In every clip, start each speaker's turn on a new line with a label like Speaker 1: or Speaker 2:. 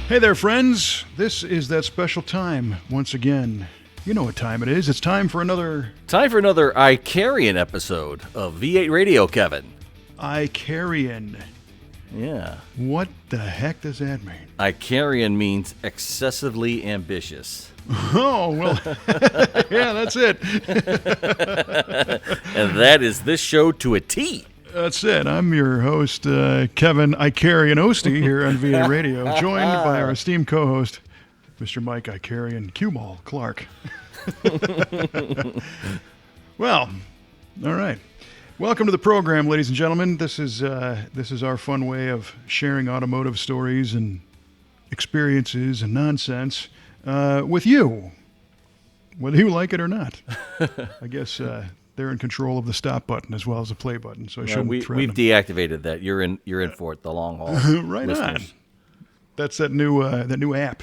Speaker 1: Hey there, friends. This is that special time once again. You know what time it is. It's time for another
Speaker 2: Icarian episode of V8 Radio, Kevin.
Speaker 1: Icarian.
Speaker 2: Yeah.
Speaker 1: What the heck does that mean?
Speaker 2: Icarian means excessively ambitious.
Speaker 1: Oh, well, yeah, that's it.
Speaker 2: And that is this show to a T.
Speaker 1: That's it. I'm your host, Kevin Icarian Oeste here on V8 Radio, joined by our esteemed co-host, Mr. Mike Icarian Q-Ball Clarke. Well, all right. Welcome to the program, ladies and gentlemen. This is our fun way of sharing automotive stories and experiences and nonsense with you, whether you like it or not. I guess they're in control of the stop button as well as the play button, so I shouldn't threaten
Speaker 2: We've
Speaker 1: them.
Speaker 2: deactivated that. You're in for it the long haul.
Speaker 1: Right
Speaker 2: listeners.
Speaker 1: on. That's that new app.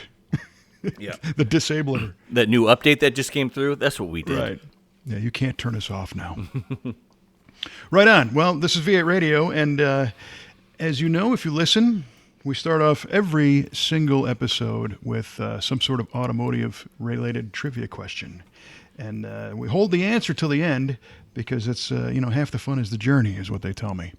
Speaker 2: Yeah.
Speaker 1: The disabler.
Speaker 2: That new update that just came through, that's what we did.
Speaker 1: Right. Yeah, you can't turn us off now. Right on. Well, this is V8 Radio, and as you know, if you listen, we start off every single episode with some sort of automotive-related trivia question. And we hold the answer till the end because it's, half the fun is the journey, is what they tell me.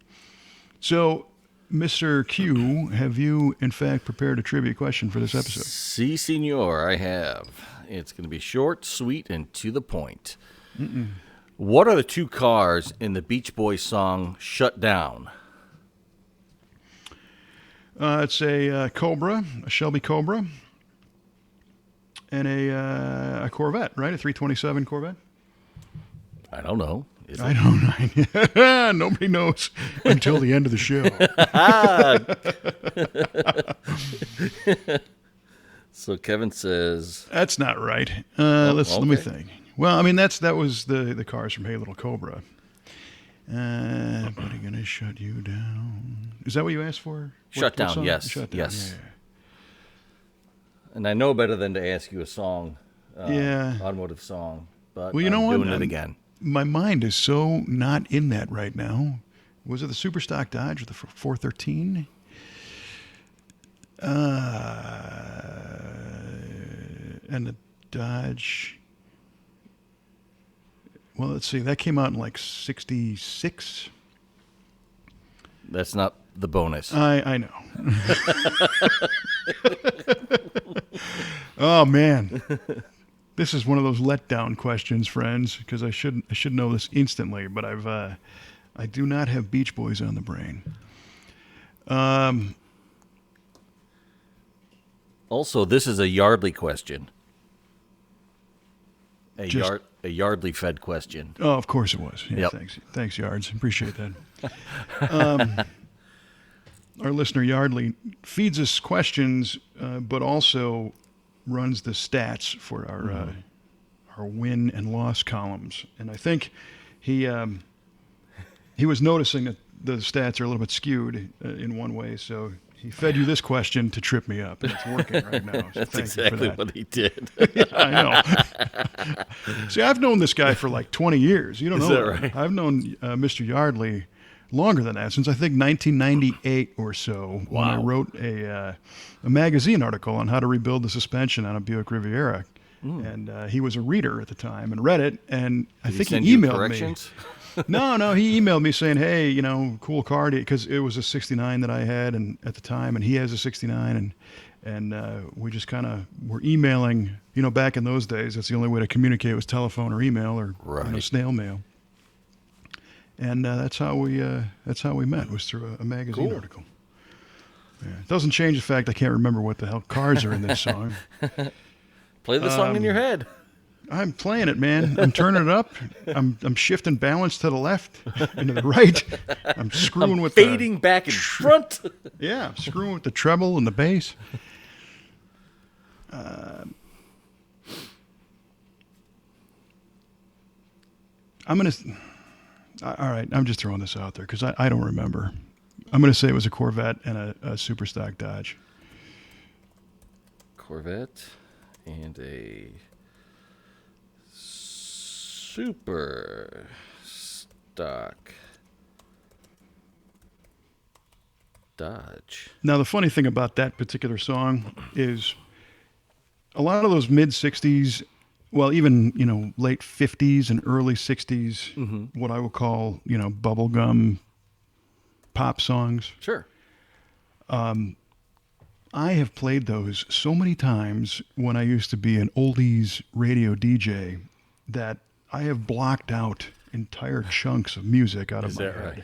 Speaker 1: So, Mr. Q, have you, in fact, prepared a trivia question for this episode?
Speaker 2: Si, senor, I have. It's going to be short, sweet, and to the point. What are the two cars in the Beach Boys song Shut Down?
Speaker 1: It's a Cobra, a Shelby Cobra, and a Corvette, right? A 327 Corvette?
Speaker 2: I don't know. Is it?
Speaker 1: I don't know. Nobody knows until the end of the show.
Speaker 2: So Kevin says...
Speaker 1: That's not right. Let me
Speaker 2: okay.
Speaker 1: think. Well, I mean, that was the cars from Hey Little Cobra. But I'm gonna shut you down. Is that what you asked for?
Speaker 2: Shut down,
Speaker 1: song?
Speaker 2: yes.
Speaker 1: Shut down,
Speaker 2: Yes.
Speaker 1: yeah.
Speaker 2: And I know better than to ask you a song,
Speaker 1: Yeah.
Speaker 2: automotive song, but
Speaker 1: Well, you know
Speaker 2: I'm
Speaker 1: what?
Speaker 2: doing it again.
Speaker 1: My mind is so not in that right now. Was it the Superstock Dodge or the 413? And the Dodge. Well, let's see. That came out in like 66.
Speaker 2: That's not the bonus.
Speaker 1: I know. Oh man, this is one of those letdown questions, friends. Because I should know this instantly, but I do not have Beach Boys on the brain.
Speaker 2: Also, this is a Yardley question. A
Speaker 1: Just-
Speaker 2: Yardley fed question.
Speaker 1: Oh, of course it was. Yeah,
Speaker 2: Yep.
Speaker 1: thanks, Yards. Appreciate that. Our listener Yardley feeds us questions, but also runs the stats for our win and loss columns. And I think he was noticing that the stats are a little bit skewed in one way, so he fed you this question to trip me up, and it's working right now. So
Speaker 2: That's
Speaker 1: thank
Speaker 2: exactly
Speaker 1: you for that.
Speaker 2: what he did.
Speaker 1: Yeah, I know. See, I've known this guy for like 20 years. You don't
Speaker 2: Is
Speaker 1: know
Speaker 2: that right?
Speaker 1: I've known Mr. Yardley longer than that, since I think 1998 or so, when I
Speaker 2: Wow.
Speaker 1: wrote a magazine article on how to rebuild the suspension on a Buick Riviera. And he was a reader at the time and read it, and I think
Speaker 2: Send
Speaker 1: he
Speaker 2: you
Speaker 1: emailed
Speaker 2: corrections?
Speaker 1: me. No, he emailed me saying, hey, cool car, because it was a 69 that I had and at the time, and he has a 69, and we just kind of were emailing. Back in those days, that's the only way to communicate was telephone or email or
Speaker 2: Right.
Speaker 1: snail mail. And that's how we met, was through a magazine
Speaker 2: Cool.
Speaker 1: article. Yeah. It doesn't change the fact I can't remember what the hell cars are in this song.
Speaker 2: Play the song in your head.
Speaker 1: I'm playing it, man. I'm turning it up. I'm shifting balance to the left and to the right. I'm screwing with
Speaker 2: Fading back in front.
Speaker 1: I'm screwing with the treble and the bass. I'm gonna. All right, I'm just throwing this out there because I don't remember. I'm gonna say it was a Corvette and a Superstock Dodge.
Speaker 2: Corvette and a super stock Dodge.
Speaker 1: Now, the funny thing about that particular song is a lot of those mid 60s, well, even, late 50s and early 60s, what I will call, bubblegum pop songs.
Speaker 2: Sure.
Speaker 1: I have played those so many times when I used to be an oldies radio DJ that I have blocked out entire chunks of music out of my head.
Speaker 2: Right?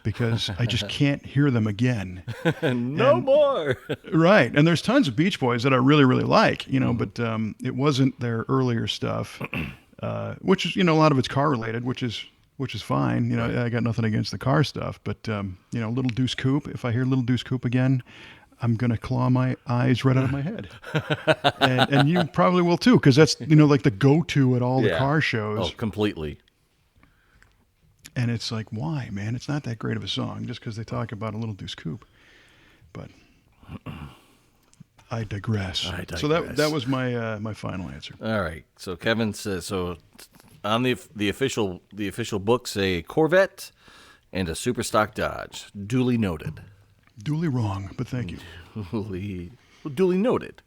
Speaker 1: Because I just can't hear them again.
Speaker 2: No more.
Speaker 1: Right. And there's tons of Beach Boys that I really, really like, but it wasn't their earlier stuff, which is, a lot of it's car related, which is fine. I got nothing against the car stuff, but, Little Deuce Coupe, if I hear Little Deuce Coupe again, I'm going to claw my eyes right out of my head. and you probably will too, because that's, like the go-to at all the car shows.
Speaker 2: Oh, completely.
Speaker 1: And it's like, why, man? It's not that great of a song just because they talk about a Little Deuce Coupe. But I digress. So that was my final answer.
Speaker 2: All right. So Kevin says, on the official books, a Corvette and a super stock Dodge. Duly noted.
Speaker 1: Duly wrong, but thank you.
Speaker 2: Duly noted.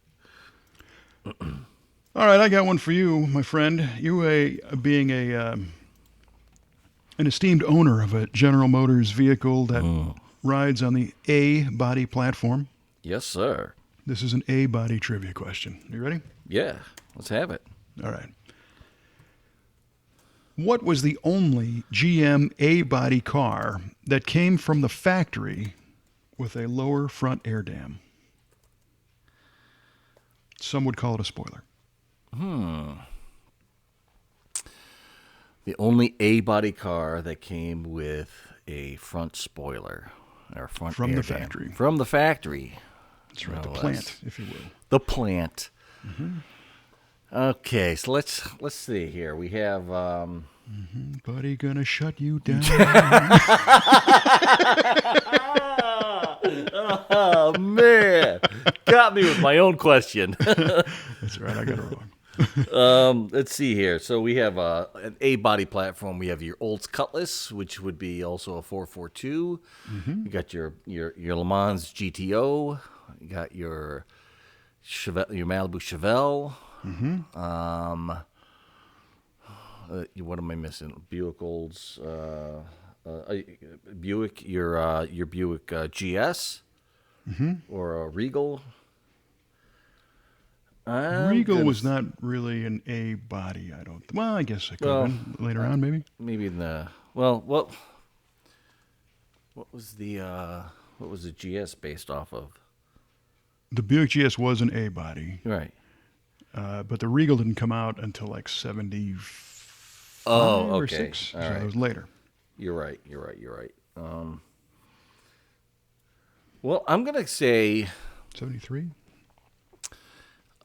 Speaker 1: All right, I got one for you, my friend. You being an esteemed owner of a General Motors vehicle that rides on the A body platform.
Speaker 2: Yes, sir.
Speaker 1: This is an A body trivia question. You ready?
Speaker 2: Yeah, let's have it.
Speaker 1: All right. What was the only GM A body car that came from the factory with a lower front air dam? Some would call it a spoiler.
Speaker 2: The only A-body car that came with a front spoiler or front
Speaker 1: From
Speaker 2: air
Speaker 1: the
Speaker 2: dam.
Speaker 1: factory.
Speaker 2: From the factory.
Speaker 1: That's right, the
Speaker 2: less.
Speaker 1: plant, if you will.
Speaker 2: The plant. Okay, so let's see here. We have
Speaker 1: Buddy gonna shut you down.
Speaker 2: Oh man, got me with my own question.
Speaker 1: That's right, I got it wrong.
Speaker 2: Let's see here. So we have an A-body platform. We have your Olds Cutlass, which would be also a 442. You got your Le Mans GTO. You got your Malibu Chevelle. What am I missing? Buick Olds. Buick. Your Buick GS. Or a Regal.
Speaker 1: Regal was not really an A body, I don't. Well, I guess it could have been later on, maybe.
Speaker 2: Maybe in the what was the GS based off of?
Speaker 1: The Buick GS was an A body,
Speaker 2: Right.
Speaker 1: but the Regal didn't come out until like 75 or
Speaker 2: okay.
Speaker 1: 6.
Speaker 2: All
Speaker 1: So
Speaker 2: right.
Speaker 1: it was later.
Speaker 2: You're right. Well, I'm gonna say
Speaker 1: 73.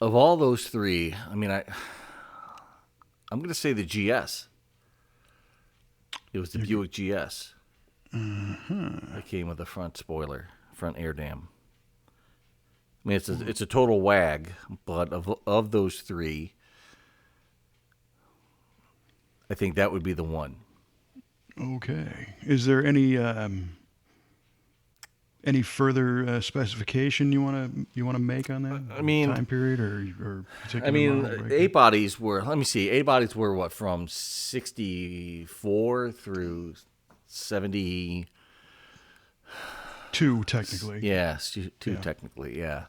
Speaker 2: of all those three, I mean, I'm gonna say the GS. It was the Buick GS. That came with a front spoiler, front air dam. I mean, it's a total wag, but of those three, I think that would be the one.
Speaker 1: Okay. Is there any further specification you want to make on that?
Speaker 2: I mean,
Speaker 1: time period or particular.
Speaker 2: I mean,
Speaker 1: model break?
Speaker 2: A bodies were. Let me see. A bodies were what, from 64 through 70.
Speaker 1: Two technically.
Speaker 2: Yes, two technically. Yeah.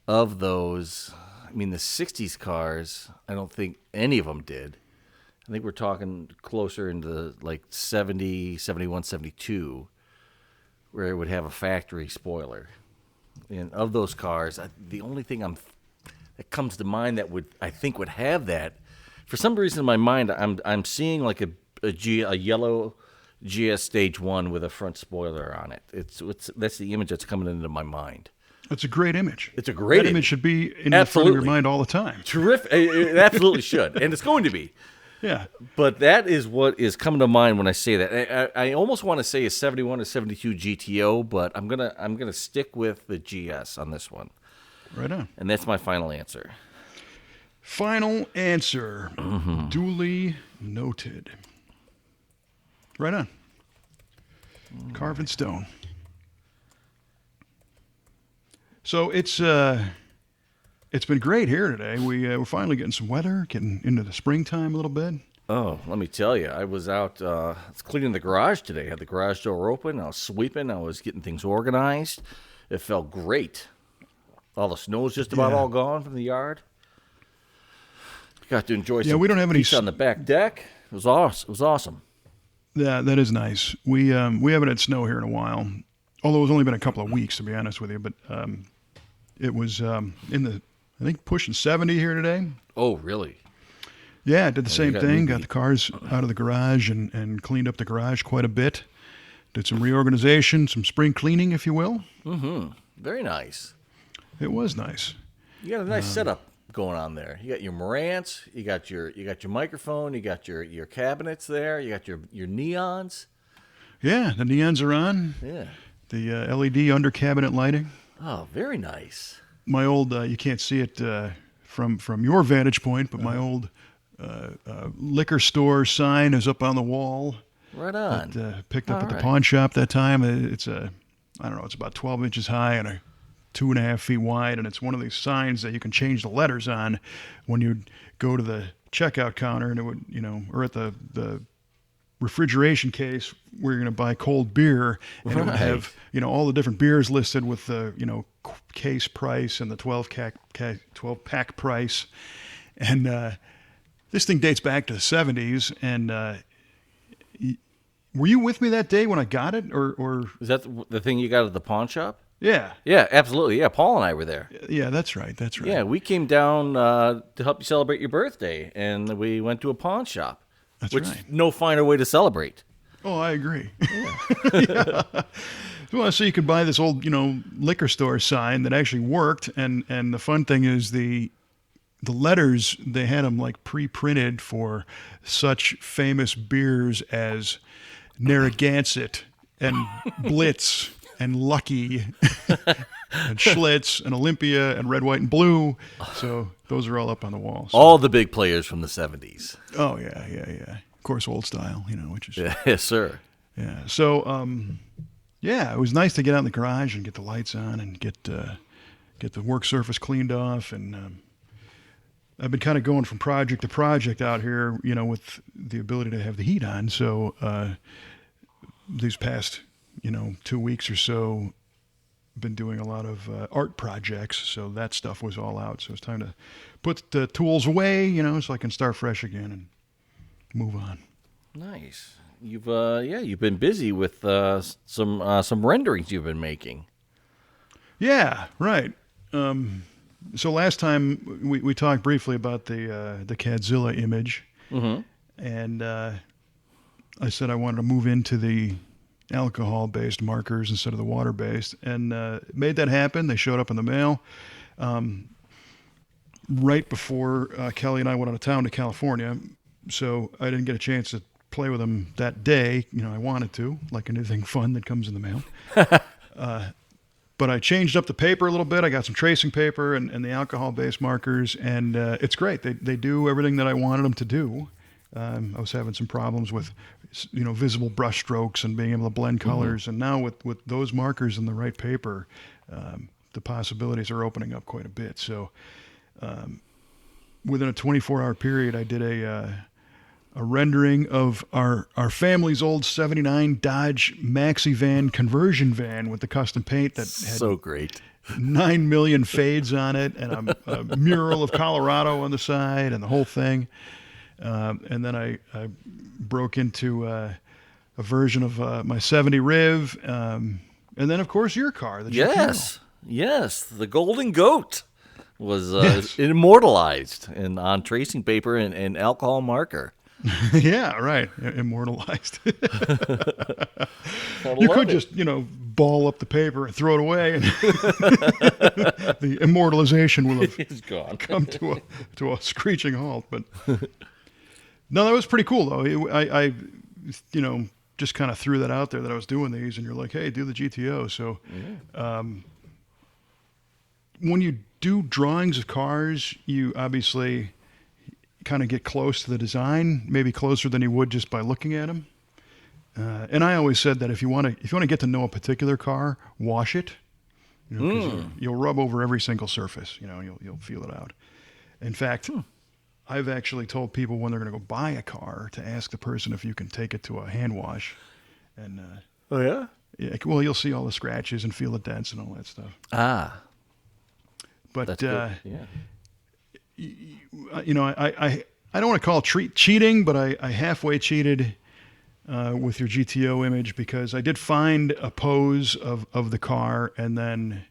Speaker 2: Of those, I mean, the 60s cars, I don't think any of them did. I think we're talking closer into like 70, 71, 72, where it would have a factory spoiler. And of those cars, the only thing that comes to mind that I think would have that, for some reason in my mind, I'm seeing like a yellow GS Stage 1 with a front spoiler on it. That's the image that's coming into my mind.
Speaker 1: That's a great image.
Speaker 2: It's a great
Speaker 1: that image should be in the front of your mind all the time.
Speaker 2: Terrific. It absolutely should, and it's going to be.
Speaker 1: Yeah.
Speaker 2: But that is what is coming to mind when I say that. I almost want to say a 71 or 72 GTO, but I'm gonna stick with the GS on this one.
Speaker 1: Right on.
Speaker 2: And that's my final answer.
Speaker 1: Final answer. Duly noted. Right on. Carved in stone. So it's been great here today. We're finally getting some weather, getting into the springtime a little bit.
Speaker 2: Oh, let me tell you, I was out cleaning the garage today. Had the garage door open. I was sweeping. I was getting things organized. It felt great. All the snow's just about all gone from the yard. Got to enjoy some
Speaker 1: we don't have any
Speaker 2: peace on the back deck. It was awesome. It was awesome.
Speaker 1: Yeah, that is nice. We haven't had snow here in a while, although it's only been a couple of weeks, to be honest with you. But it was I think pushing 70 here today.
Speaker 2: Oh, really?
Speaker 1: Yeah, I did the same thing. Got the cars out of the garage and cleaned up the garage quite a bit. Did some reorganization, some spring cleaning, if you will.
Speaker 2: Mm-hmm. Very nice.
Speaker 1: It was nice.
Speaker 2: You got a nice setup going on there. You got your Marantz, you got your microphone, you got your cabinets there, you got your neons.
Speaker 1: Yeah, the neons are on.
Speaker 2: Yeah.
Speaker 1: The LED under cabinet lighting.
Speaker 2: Oh, very nice.
Speaker 1: My old you can't see it from your vantage point, but my old liquor store sign is up on the wall.
Speaker 2: Right on.
Speaker 1: That, picked up at the pawn shop that time. It's it's about 12 inches high and 2.5 feet wide, and it's one of these signs that you can change the letters on when you go to the checkout counter, and it would, or at the refrigeration case where you're going to buy cold beer, and it would have, all the different beers listed with the, case price and the 12 pack price. And this thing dates back to the 70s. And were you with me that day when I got it, or
Speaker 2: is that the thing you got at the pawn shop?
Speaker 1: Yeah.
Speaker 2: Yeah, absolutely. Yeah, Paul and I were there.
Speaker 1: Yeah, that's right.
Speaker 2: Yeah, we came down to help you celebrate your birthday, and we went to a pawn shop.
Speaker 1: That's
Speaker 2: which
Speaker 1: right.
Speaker 2: No finer way to celebrate.
Speaker 1: Oh, I agree. Yeah. Well, so you could buy this old, liquor store sign that actually worked, and the fun thing is the letters, they had them like pre-printed for such famous beers as Narragansett and Blitz and Lucky and Schlitz and Olympia and Red, White, and Blue. So those are all up on the wall. So.
Speaker 2: All the big players from the 70s.
Speaker 1: Oh, yeah. Of course, old style, which is...
Speaker 2: Yes, sir.
Speaker 1: Yeah. So, it was nice to get out in the garage and get the lights on and get the work surface cleaned off. And I've been kind of going from project to project out here, with the ability to have the heat on. So these past, 2 weeks or so, been doing a lot of art projects. So that stuff was all out. So it's time to put the tools away, so I can start fresh again and move on.
Speaker 2: Nice. You've been busy with some renderings you've been making. Yeah,
Speaker 1: right. So last time we talked briefly about the Cadzilla image, and I said I wanted to move into the alcohol-based markers instead of the water-based, and made that happen. They showed up in the mail right before Kelly and I went out of town to California, so I didn't get a chance to play with them that day. I wanted to, like anything fun that comes in the mail. But I changed up the paper a little bit. I got some tracing paper and the alcohol-based markers, and it's great. They do everything that I wanted them to do. I was having some problems with, visible brush strokes and being able to blend colors. And now with those markers in the right paper, the possibilities are opening up quite a bit. So within a 24-hour period, I did a rendering of our family's old 79 Dodge Maxi van conversion van with the custom paint that had
Speaker 2: so great
Speaker 1: 9 million fades on it, and a mural of Colorado on the side and the whole thing. And then I broke into a version of my 70 Riv, and then of course your car. The
Speaker 2: Yes, the Golden Goat was immortalized on tracing paper and alcohol marker.
Speaker 1: Yeah, right. Immortalized. You could just, ball up the paper and throw it away, and the immortalization will have come to a screeching halt. But no, that was pretty cool, though. I just kind of threw that out there that I was doing these, and you're like, hey, do the GTO. So when you do drawings of cars, you obviously kind of get close to the design, maybe closer than you would just by looking at them. And I always said that if you want to get to know a particular car, wash it, You know, 'cause you'll rub over every single surface. You know, you'll feel it out. In fact, I've actually told people when they're going to go buy a car to ask the person if you can take it to a hand wash, and
Speaker 2: Oh yeah.
Speaker 1: yeah, well, you'll see all the scratches and feel the dents and all that stuff.
Speaker 2: Ah,
Speaker 1: But
Speaker 2: that's good. Yeah.
Speaker 1: you know, I don't want to call it cheating, but I halfway cheated with your GTO image because I did find a pose of the car and then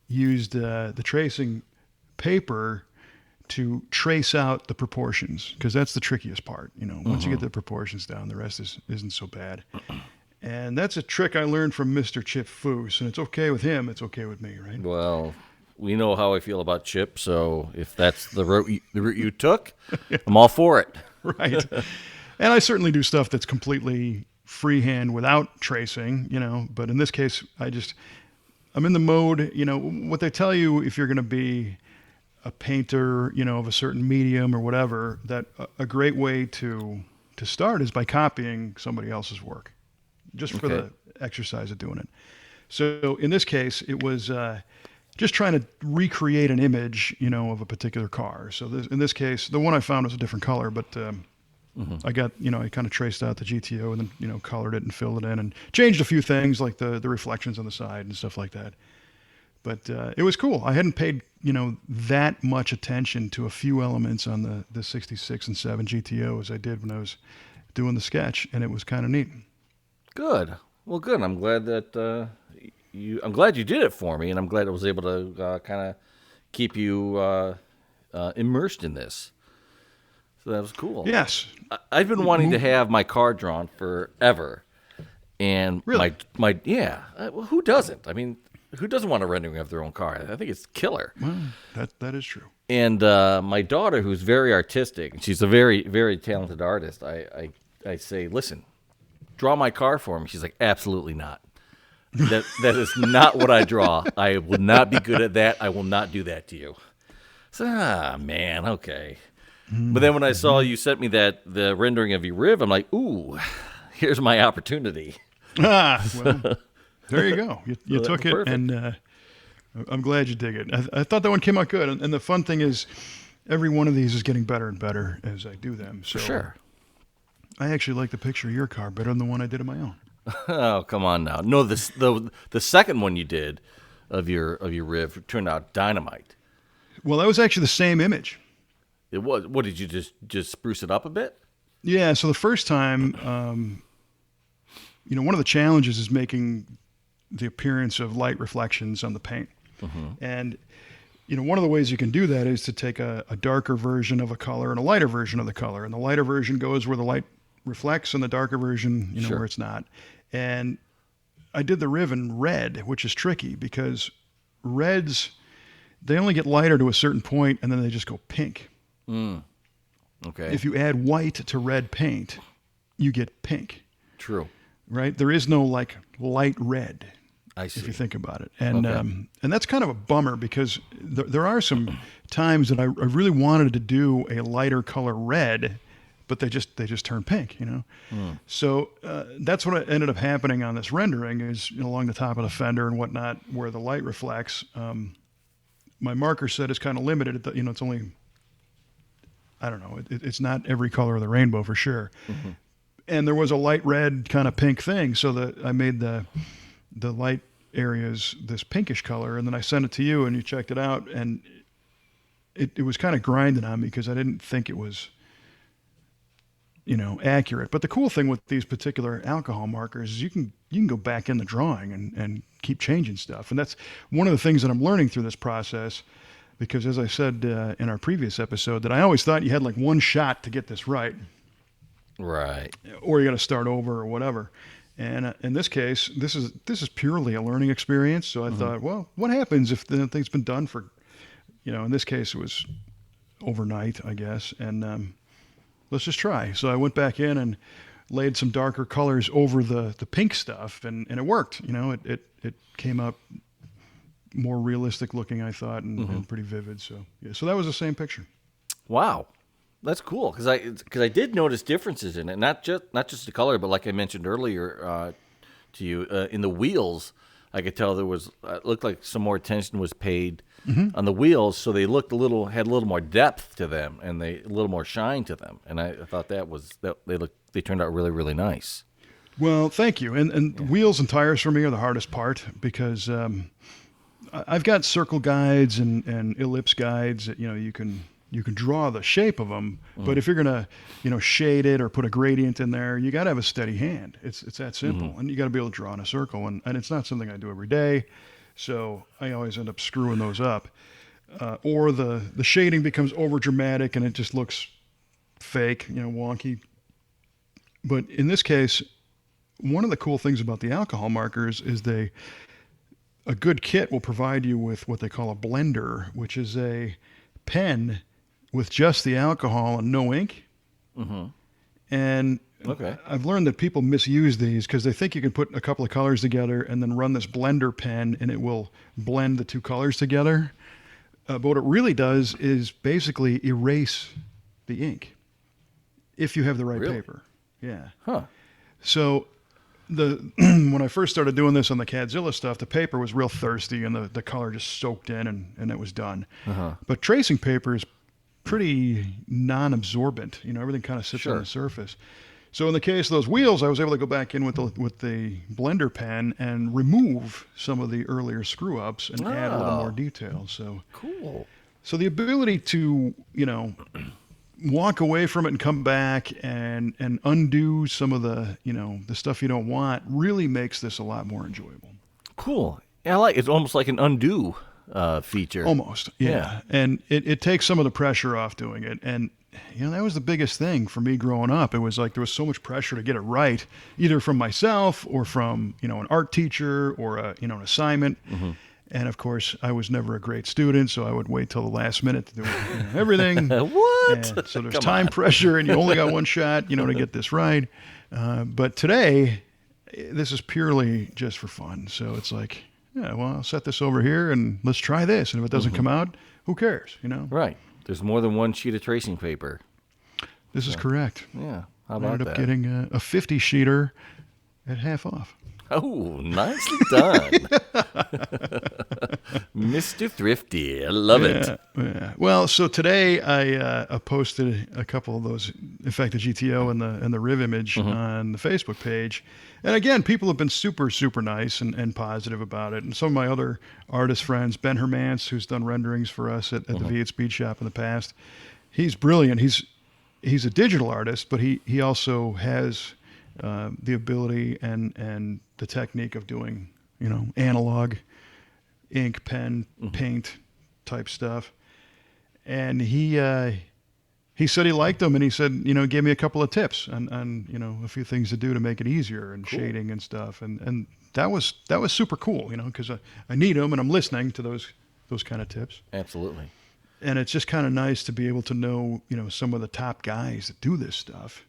Speaker 1: used the tracing paper to trace out the proportions because that's the trickiest part. You know, once you get the proportions down, the rest isn't so bad. And that's a trick I learned from Mr. Chip Foose, and it's okay with him. It's okay with me, right?
Speaker 2: Well, we know how I feel about Chip, so if that's the route you took, I'm all for it.
Speaker 1: Right. And I certainly do stuff that's completely freehand without tracing, you know, but in this case, I'm in the mode, you know, what they tell you if you're going to be a painter, you know, of a certain medium or whatever, that a great way to start is by copying somebody else's work, just for the exercise of doing it. So in this case, it was just trying to recreate an image, you know, of a particular car. So in this case, the one I found was a different color, but I got, you know, I kind of traced out the GTO and then, you know, colored it and filled it in and changed a few things like the reflections on the side and stuff like that. But it was cool. I hadn't paid, you know, that much attention to a few elements on the 66 and 7 GTO as I did when I was doing the sketch, and it was kind of neat.
Speaker 2: Good. Well, good. I'm glad that I'm glad you did it for me, and I'm glad I was able to kind of keep you immersed in this. So that was cool.
Speaker 1: Yes.
Speaker 2: I've been wanting to have my car drawn forever, and
Speaker 1: really?
Speaker 2: my well, who doesn't? I mean, who doesn't want a rendering of their own car? I think it's killer.
Speaker 1: Well, that is true.
Speaker 2: And my daughter, who's very artistic, and she's a very, very talented artist, I say, listen, draw my car for me. She's like, absolutely not. That is not what I draw. I will not be good at that. I will not do that to you. So, man, okay. But then when I saw you sent me the rendering of your rib, I'm like, ooh, here's my opportunity.
Speaker 1: Well, there you go. You
Speaker 2: So
Speaker 1: took it,
Speaker 2: perfect.
Speaker 1: and I'm glad you dig it. I thought that one came out good. And the fun thing is, every one of these is getting better and better as I do them. So
Speaker 2: For sure.
Speaker 1: I actually like the picture of your car better than the one I did of my own.
Speaker 2: Oh, come on now. No, the second one you did of your rib turned out dynamite.
Speaker 1: Well, that was actually the same image.
Speaker 2: It was. What did you just spruce it up a bit?
Speaker 1: Yeah. So the first time, you know, one of the challenges is making the appearance of light reflections on the paint. And, you know, one of the ways you can do that is to take a darker version of a color and a lighter version of the color. And the lighter version goes where the light reflects and the darker version, you know,
Speaker 2: Sure.
Speaker 1: where it's not. And I did the rib in red, which is tricky because reds, they only get lighter to a certain point and then they just go pink.
Speaker 2: Okay.
Speaker 1: If you add white to red paint, you get pink,
Speaker 2: True.
Speaker 1: right? There is no like light red,
Speaker 2: I see.
Speaker 1: if you think about it. And
Speaker 2: Okay.
Speaker 1: and that's kind of a bummer because there are some times that I really wanted to do a lighter color red, but they just turn pink, you know? So that's what ended up happening on this rendering is, you know, along the top of the fender and whatnot, where the light reflects. My marker set is kind of limited. You know, it's only, I don't know, it's not every color of the rainbow for sure. And there was a light red kind of pink thing. So I made the light areas this pinkish color, and then I sent it to you and you checked it out, and it was kind of grinding on me because I didn't think it was, you know, accurate. But the cool thing with these particular alcohol markers is you can go back in the drawing and keep changing stuff. And that's one of the things that I'm learning through this process, because as I said in our previous episode, that I always thought you had like one shot to get this right,
Speaker 2: Right.
Speaker 1: or you got to start over or whatever. And in this case, this is purely a learning experience. So I thought, well, what happens if the thing's been done for, you know, in this case it was overnight, I guess, and let's just try. So I went back in and laid some darker colors over the pink stuff, and it worked. You know, it came out more realistic looking, I thought, and pretty vivid. So yeah, so that was the same picture.
Speaker 2: Wow. That's cool because I did notice differences in it, not just the color, but like I mentioned earlier to you, in the wheels. I could tell there was it looked like some more attention was paid on the wheels, so they had a little more depth to them, and a little more shine to them. And I thought they turned out really, really nice.
Speaker 1: Well, thank you. And wheels and tires for me are the hardest part because I've got circle guides and ellipse guides that you can draw the shape of them, but if you're gonna shade it or put a gradient in there, you got to have a steady hand. It's that simple, and you got to be able to draw in a circle, and it's not something I do every day, so I always end up screwing those up, or the shading becomes over dramatic and it just looks fake, wonky. But in this case, one of the cool things about the alcohol markers is a good kit will provide you with what they call a blender, which is a pen with just the alcohol and no ink. And I've learned that people misuse these because they think you can put a couple of colors together and then run this blender pen and it will blend the two colors together. But what it really does is basically erase the ink if you have the right paper. Yeah.
Speaker 2: Huh.
Speaker 1: So when I first started doing this on the Cadzilla stuff, the paper was real thirsty and the color just soaked in and it was done. But tracing paper is pretty non-absorbent. Everything kind of sits on the surface. So in the case of those wheels, I was able to go back in with the blender pen and remove some of the earlier screw ups and add a little more detail. So
Speaker 2: cool.
Speaker 1: So the ability to walk away from it and come back and undo some of the the stuff you don't want really makes this a lot more enjoyable.
Speaker 2: Cool. Yeah, I like it's almost like an undo feature.
Speaker 1: Almost, yeah. And it takes some of the pressure off doing it. And that was the biggest thing for me growing up. It was like there was so much pressure to get it right, either from myself or from an art teacher or an assignment. And of course, I was never a great student, so I would wait till the last minute to do everything.
Speaker 2: What?
Speaker 1: And so there's time pressure, and you only got one shot, to get this right. But today, this is purely just for fun. So it's like, I'll set this over here, and let's try this. And if it doesn't come out, who cares,
Speaker 2: Right. There's more than one sheet of tracing paper.
Speaker 1: This is correct.
Speaker 2: Yeah. How
Speaker 1: I
Speaker 2: about
Speaker 1: ended up
Speaker 2: that?
Speaker 1: getting a 50-sheeter at half off.
Speaker 2: Oh, nicely done. Mr. Thrifty. I love it.
Speaker 1: Yeah. Well, so today I posted a couple of those, in fact, the GTO and the Riv image on the Facebook page. And again, people have been super, super nice and positive about it. And some of my other artist friends, Ben Hermance, who's done renderings for us at the V8 Speed Shop in the past, he's brilliant. He's a digital artist, but he also has the ability and the technique of doing, analog ink, pen, paint type stuff. And he said he liked them, and he said, gave me a couple of tips on a few things to do to make it easier and shading and stuff. And that was super cool, because I need them and I'm listening to those kind of tips.
Speaker 2: Absolutely.
Speaker 1: And it's just kind of nice to be able to know, some of the top guys that do this stuff.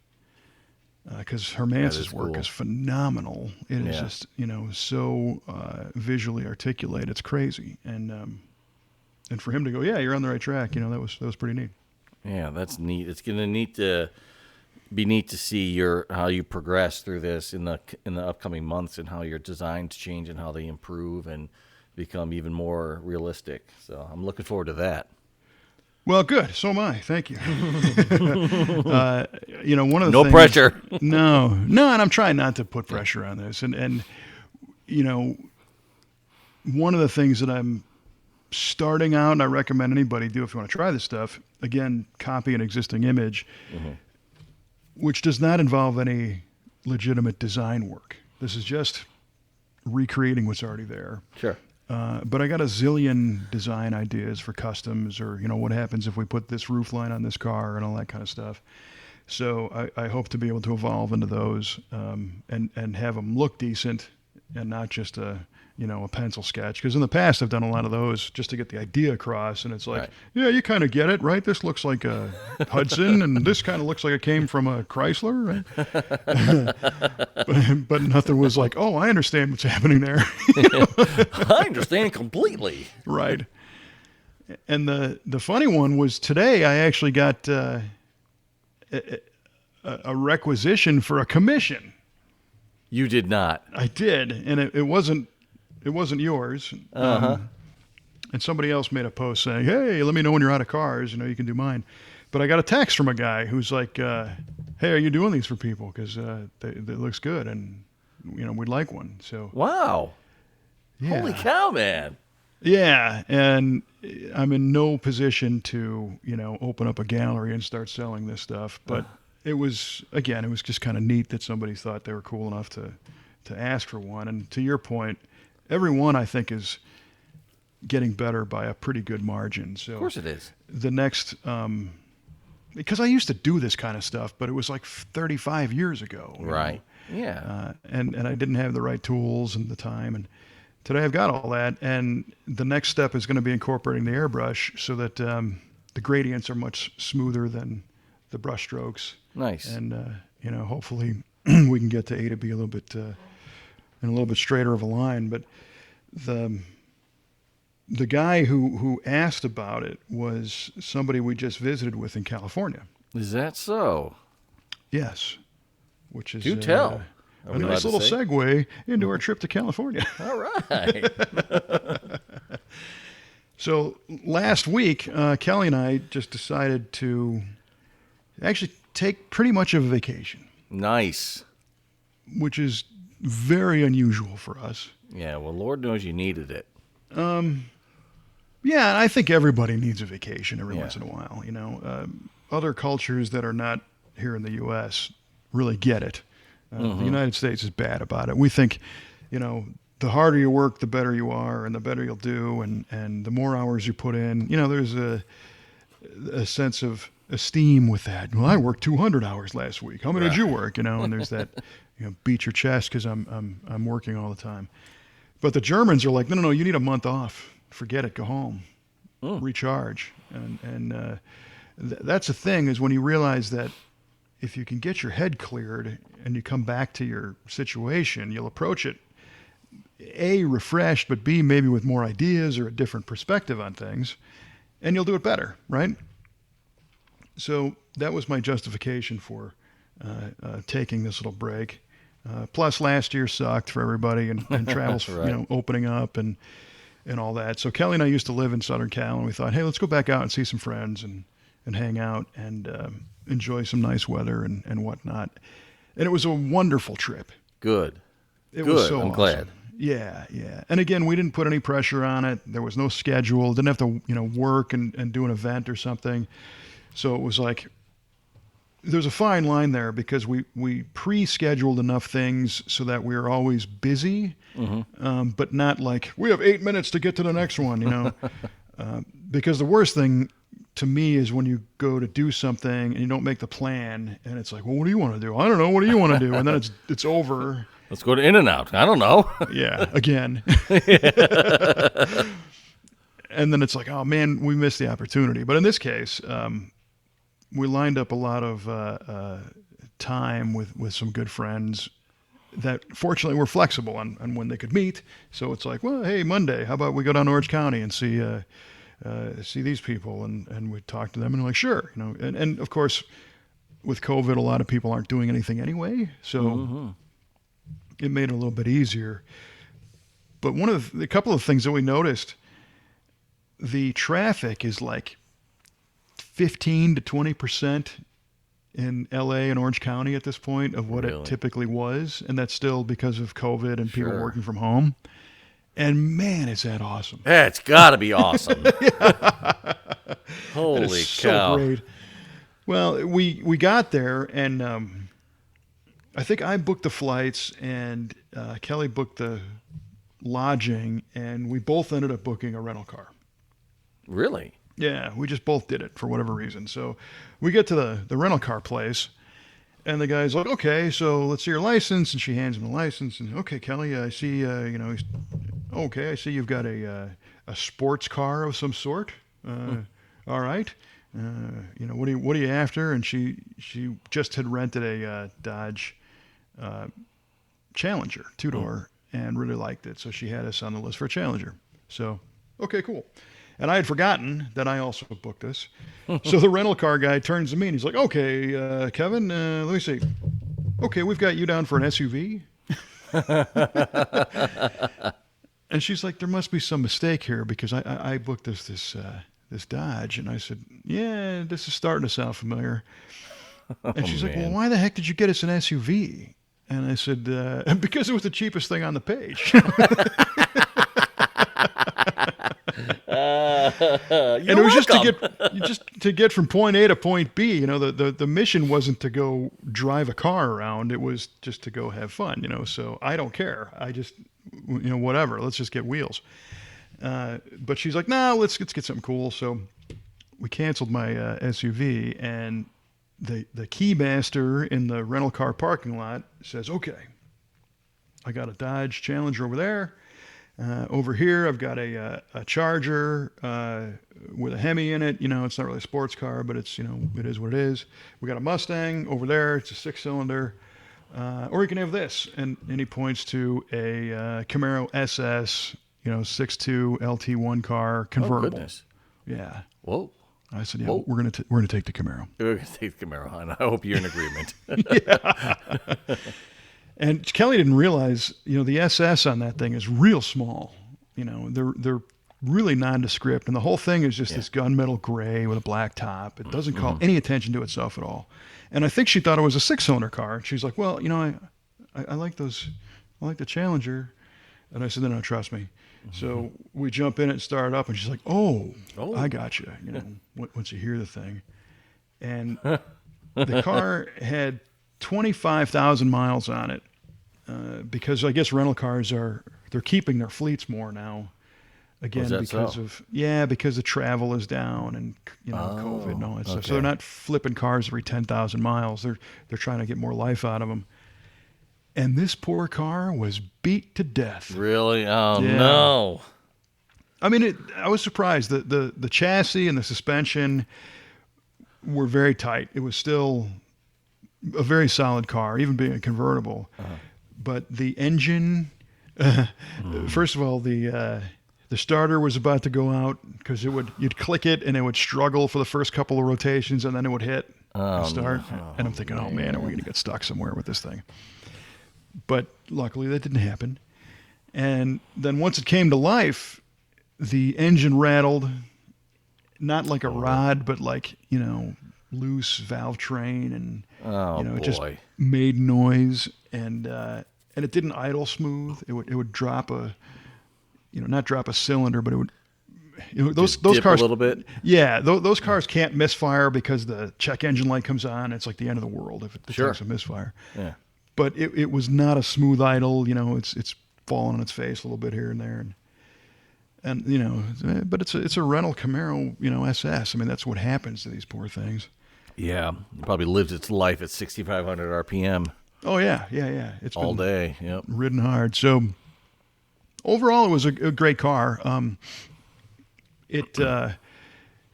Speaker 1: Because Hermance's work is phenomenal. It is just, so visually articulate. It's crazy. And for him to go, you're on the right track. That was pretty neat.
Speaker 2: Yeah, that's neat. It's gonna be neat to see how you progress through this in the upcoming months and how your designs change and how they improve and become even more realistic. So I'm looking forward to that.
Speaker 1: Well, good. So am I. Thank you. One of the
Speaker 2: no
Speaker 1: things,
Speaker 2: pressure.
Speaker 1: No, and I'm trying not to put pressure on this. And one of the things that I'm starting out, and I recommend anybody do if you want to try this stuff, again, copy an existing image, which does not involve any legitimate design work. This is just recreating what's already there.
Speaker 2: Sure.
Speaker 1: But I got a zillion design ideas for customs or, what happens if we put this roof line on this car and all that kind of stuff. So I hope to be able to evolve into those and have them look decent and not just a pencil sketch. Because in the past, I've done a lot of those just to get the idea across. And it's like, yeah, you kind of get it, right? This looks like a Hudson and this kind of looks like it came from a Chrysler, right? but nothing was like, oh, I understand what's happening there.
Speaker 2: I understand completely.
Speaker 1: Right. And the funny one was today I actually got a requisition for a commission.
Speaker 2: You did not.
Speaker 1: I did. And it wasn't It wasn't yours. And somebody else made a post saying, "Hey, let me know when you're out of cars. You can do mine." But I got a text from a guy who's like, "Hey, are you doing these for people? Because it looks good, and we'd like one." So
Speaker 2: Wow.
Speaker 1: yeah.
Speaker 2: Holy cow, man.
Speaker 1: Yeah, and I'm in no position to open up a gallery and start selling this stuff. But it was just kind of neat that somebody thought they were cool enough to ask for one. And to your point, every one I think is getting better by a pretty good margin. So
Speaker 2: Of course it is.
Speaker 1: the next, because I used to do this kind of stuff, but it was like 35 years ago.
Speaker 2: Right. Yeah.
Speaker 1: And I didn't have the right tools and the time. And today I've got all that. And the next step is going to be incorporating the airbrush so that the gradients are much smoother than the brush strokes.
Speaker 2: Nice.
Speaker 1: And, hopefully we can get to A to B a little bit, in a little bit straighter of a line. But the guy who asked about it was somebody we just visited with in California.
Speaker 2: Is that so?
Speaker 1: Yes. Which is
Speaker 2: Do tell.
Speaker 1: a nice little segue into our trip to California.
Speaker 2: All right.
Speaker 1: So last week, Kelly and I just decided to actually take pretty much of a vacation,
Speaker 2: Nice.
Speaker 1: which is very unusual for us.
Speaker 2: Yeah, well, Lord knows you needed it.
Speaker 1: Yeah, and I think everybody needs a vacation every
Speaker 2: Yeah.
Speaker 1: once in a while. Other cultures that are not here in the U.S. really get it. The United States is bad about it. We think, the harder you work, the better you are, and the better you'll do, and the more hours you put in. There's a sense of esteem with that. Well, I worked 200 hours last week. How many did you work? And there's that, beat your chest because I'm working all the time. But the Germans are like, no, you need a month off. Forget it. Go home, recharge. And that's the thing is when you realize that if you can get your head cleared and you come back to your situation, you'll approach it, A, refreshed, but B, maybe with more ideas or a different perspective on things, and you'll do it better, right? So that was my justification for taking this little break. Plus, last year sucked for everybody, and travel's
Speaker 2: Right.
Speaker 1: opening up and all that. So Kelly and I used to live in Southern Cal, and we thought, hey, let's go back out and see some friends and hang out and enjoy some nice weather and whatnot. And it was a wonderful trip.
Speaker 2: Good.
Speaker 1: It
Speaker 2: Good.
Speaker 1: was so
Speaker 2: I'm
Speaker 1: awesome.
Speaker 2: glad.
Speaker 1: Yeah. And again, we didn't put any pressure on it. There was no schedule. Didn't have to, work and do an event or something. So it was like, there's a fine line there because we pre-scheduled enough things so that we were always busy, but not like, we have 8 minutes to get to the next one, because the worst thing to me is when you go to do something and you don't make the plan and it's like, well, what do you want to do? I don't know. What do you want to do? And then it's over.
Speaker 2: Let's go to In-N-Out. I don't know.
Speaker 1: Yeah, again. And then it's like, oh man, we missed the opportunity. But in this case, we lined up a lot of time with some good friends that fortunately were flexible on when they could meet. So it's like, well, hey, Monday, how about we go down to Orange County and see these people? And we talk to them and they're like, sure. And of course, with COVID, a lot of people aren't doing anything anyway. So it made it a little bit easier. But a couple of things that we noticed, the traffic is like 15 to 20% in LA and Orange County at this point of what
Speaker 2: Really?
Speaker 1: it typically was. And that's still because of COVID and people
Speaker 2: Sure.
Speaker 1: working from home. And man, is that awesome.
Speaker 2: It's got to be awesome.
Speaker 1: That
Speaker 2: Holy
Speaker 1: is
Speaker 2: cow.
Speaker 1: so great. Well, we got there and I think I booked the flights and Kelly booked the lodging and we both ended up booking a rental car.
Speaker 2: Really?
Speaker 1: Yeah, we just both did it for whatever reason. So we get to the rental car place, and the guy's like, okay, so let's see your license. And she hands him the license. And, okay, Kelly, I see, okay, I see you've got a sports car of some sort. All right. What are you after? And she just had rented a Dodge Challenger, two-door, and really liked it. So she had us on the list for a Challenger. So, okay, cool. And I had forgotten that I also booked this. So the rental car guy turns to me and he's like, okay, Kevin, let me see. Okay, we've got you down for an SUV. And she's like, there must be some mistake here because I booked this Dodge. And I said, yeah, this is starting to sound familiar. And she's like, well, why the heck did you get us an SUV? And I said, because it was the cheapest thing on the page. And it was just to get from point A to point B. You know, the mission wasn't to go drive a car around. It was just to go have fun. You know, so I don't care. I just, whatever. Let's just get wheels. But she's like, nah, let's get something cool. So we canceled my SUV, and the keymaster in the rental car parking lot says, okay, I got a Dodge Challenger over there. Over here, I've got a Charger with a Hemi in it. You know, it's not really a sports car, but it's, it is what it is. We got a Mustang over there. It's a 6-cylinder. Or you can have this. And he points to a Camaro SS, 6.2 LT1 car convertible.
Speaker 2: Oh, goodness.
Speaker 1: Yeah.
Speaker 2: Whoa.
Speaker 1: I said, yeah, we're gonna take the Camaro.
Speaker 2: We're gonna take the Camaro, and I hope you're in agreement.
Speaker 1: Yeah. And Kelly didn't realize, the SS on that thing is real small. They're really nondescript, and the whole thing is just this gunmetal gray with a black top. It doesn't call any attention to itself at all. And I think she thought it was a 6-cylinder car. She's like, well, I like those. I like the Challenger. And I said, no, trust me. So we jump in it and start it up, and she's like, oh, I got you. Once you hear the thing. And the car had 25,000 miles on it, because I guess rental cars they're keeping their fleets more now. Again, because the travel is down and COVID and all that stuff. So they're not flipping cars every 10,000 miles. They're trying to get more life out of them. And this poor car was beat to death.
Speaker 2: Really? Oh, yeah. No.
Speaker 1: I mean, I was surprised. The chassis and the suspension were very tight. It was still a very solid car, even being a convertible. But the engine, first of all, the starter was about to go out because you'd click it and it would struggle for the first couple of rotations, and then it would hit and start. No. And I'm thinking, oh man, are we going to get stuck somewhere with this thing? But luckily that didn't happen. And then once it came to life, the engine rattled, not like a rod, but like, loose valve train, and it just made noise, and it didn't idle smooth. It would drop not drop a cylinder, but it would those cars
Speaker 2: a little bit.
Speaker 1: Yeah, those cars can't misfire because the check engine light comes on. It's like the end of the world if it takes a misfire. Yeah. But it was not a smooth idle. It's falling on its face a little bit here and there, and but it's a rental Camaro, SS. I mean, that's what happens to these poor things.
Speaker 2: Yeah, it probably lives its life at 6,500 RPM.
Speaker 1: Oh yeah. It's
Speaker 2: all
Speaker 1: been
Speaker 2: day. Yep,
Speaker 1: ridden hard. So overall, it was a great car. It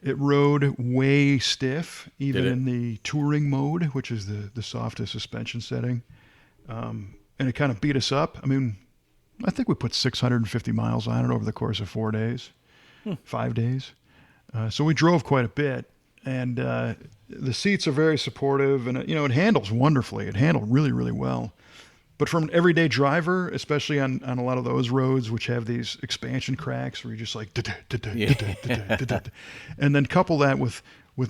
Speaker 1: rode way stiff, even in the touring mode, which is the softest suspension setting. And it kind of beat us up. I mean, I think we put 650 miles on it over the course of 4 days, 5 days. So we drove quite a bit, and the seats are very supportive, and it handles wonderfully. It handled really, really well. But from an everyday driver, especially on a lot of those roads, which have these expansion cracks where you're just like, and then couple that with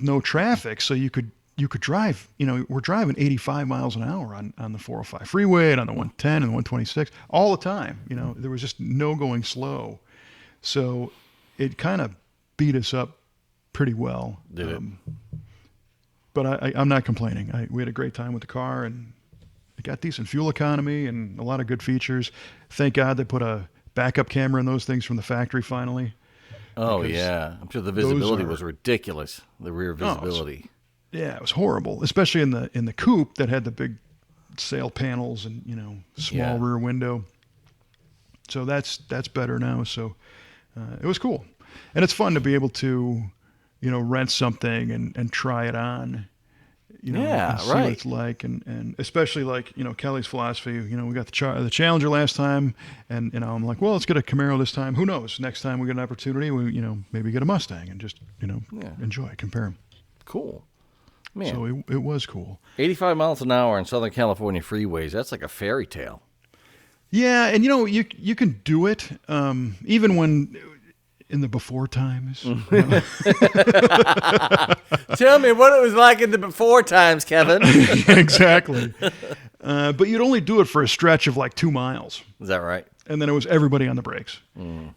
Speaker 1: no traffic, so you could drive, we're driving 85 miles an hour on the 405 freeway and on the 110 and the 126 all the time. There was just no going slow. So it kind of beat us up pretty well.
Speaker 2: Did it?
Speaker 1: But I'm not complaining. We had a great time with the car, and it got decent fuel economy and a lot of good features. Thank God they put a backup camera in those things from the factory finally.
Speaker 2: Oh, yeah. I'm sure the visibility was ridiculous, the rear visibility.
Speaker 1: Yeah, it was horrible, especially in the coupe that had the big sail panels and small rear window. So that's better now. So it was cool, and it's fun to be able to rent something and try it on. And see what it's like, and especially like Kelly's philosophy. We got the Challenger last time, and I'm like, well, let's get a Camaro this time. Who knows? Next time we get an opportunity, we maybe get a Mustang and just enjoy, compare them.
Speaker 2: Cool. Man.
Speaker 1: So it was cool.
Speaker 2: 85 miles an hour in Southern California freeways, that's like a fairy tale.
Speaker 1: Yeah, and you can do it even when in the before times.
Speaker 2: Tell me what it was like in the before times, Kevin.
Speaker 1: Exactly. But you'd only do it for a stretch of like 2 miles.
Speaker 2: Is that right?
Speaker 1: And then it was everybody on the brakes.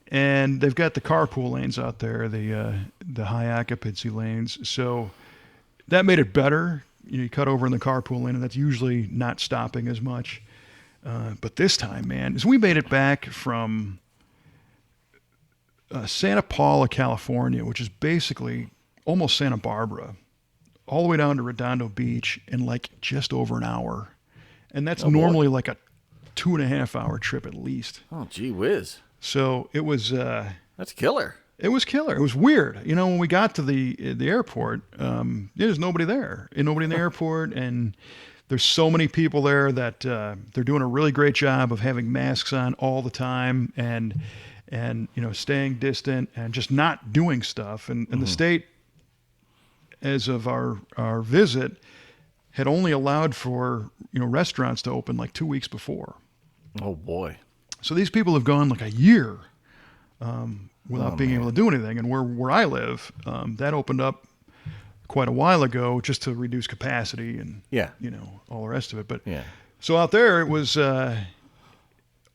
Speaker 1: And they've got the carpool lanes out there, the high occupancy lanes. So that made it better. You cut over in the carpool lane, and that's usually not stopping as much. But this time, man, is we made it back from Santa Paula, California, which is basically almost Santa Barbara, all the way down to Redondo Beach in like just over an hour. And that's normally like a 2.5-hour trip at least.
Speaker 2: Oh, gee whiz.
Speaker 1: So it was.
Speaker 2: That's killer.
Speaker 1: It was killer. It was weird. When we got to the airport, there's nobody there. Nobody in the airport, and there's so many people there that they're doing a really great job of having masks on all the time and staying distant and just not doing stuff. And the state, as of our visit, had only allowed for restaurants to open like 2 weeks before.
Speaker 2: Oh boy!
Speaker 1: So these people have gone like a year without being able to do anything. And where I live, that opened up quite a while ago just to reduce capacity and all the rest of it. But so out there it was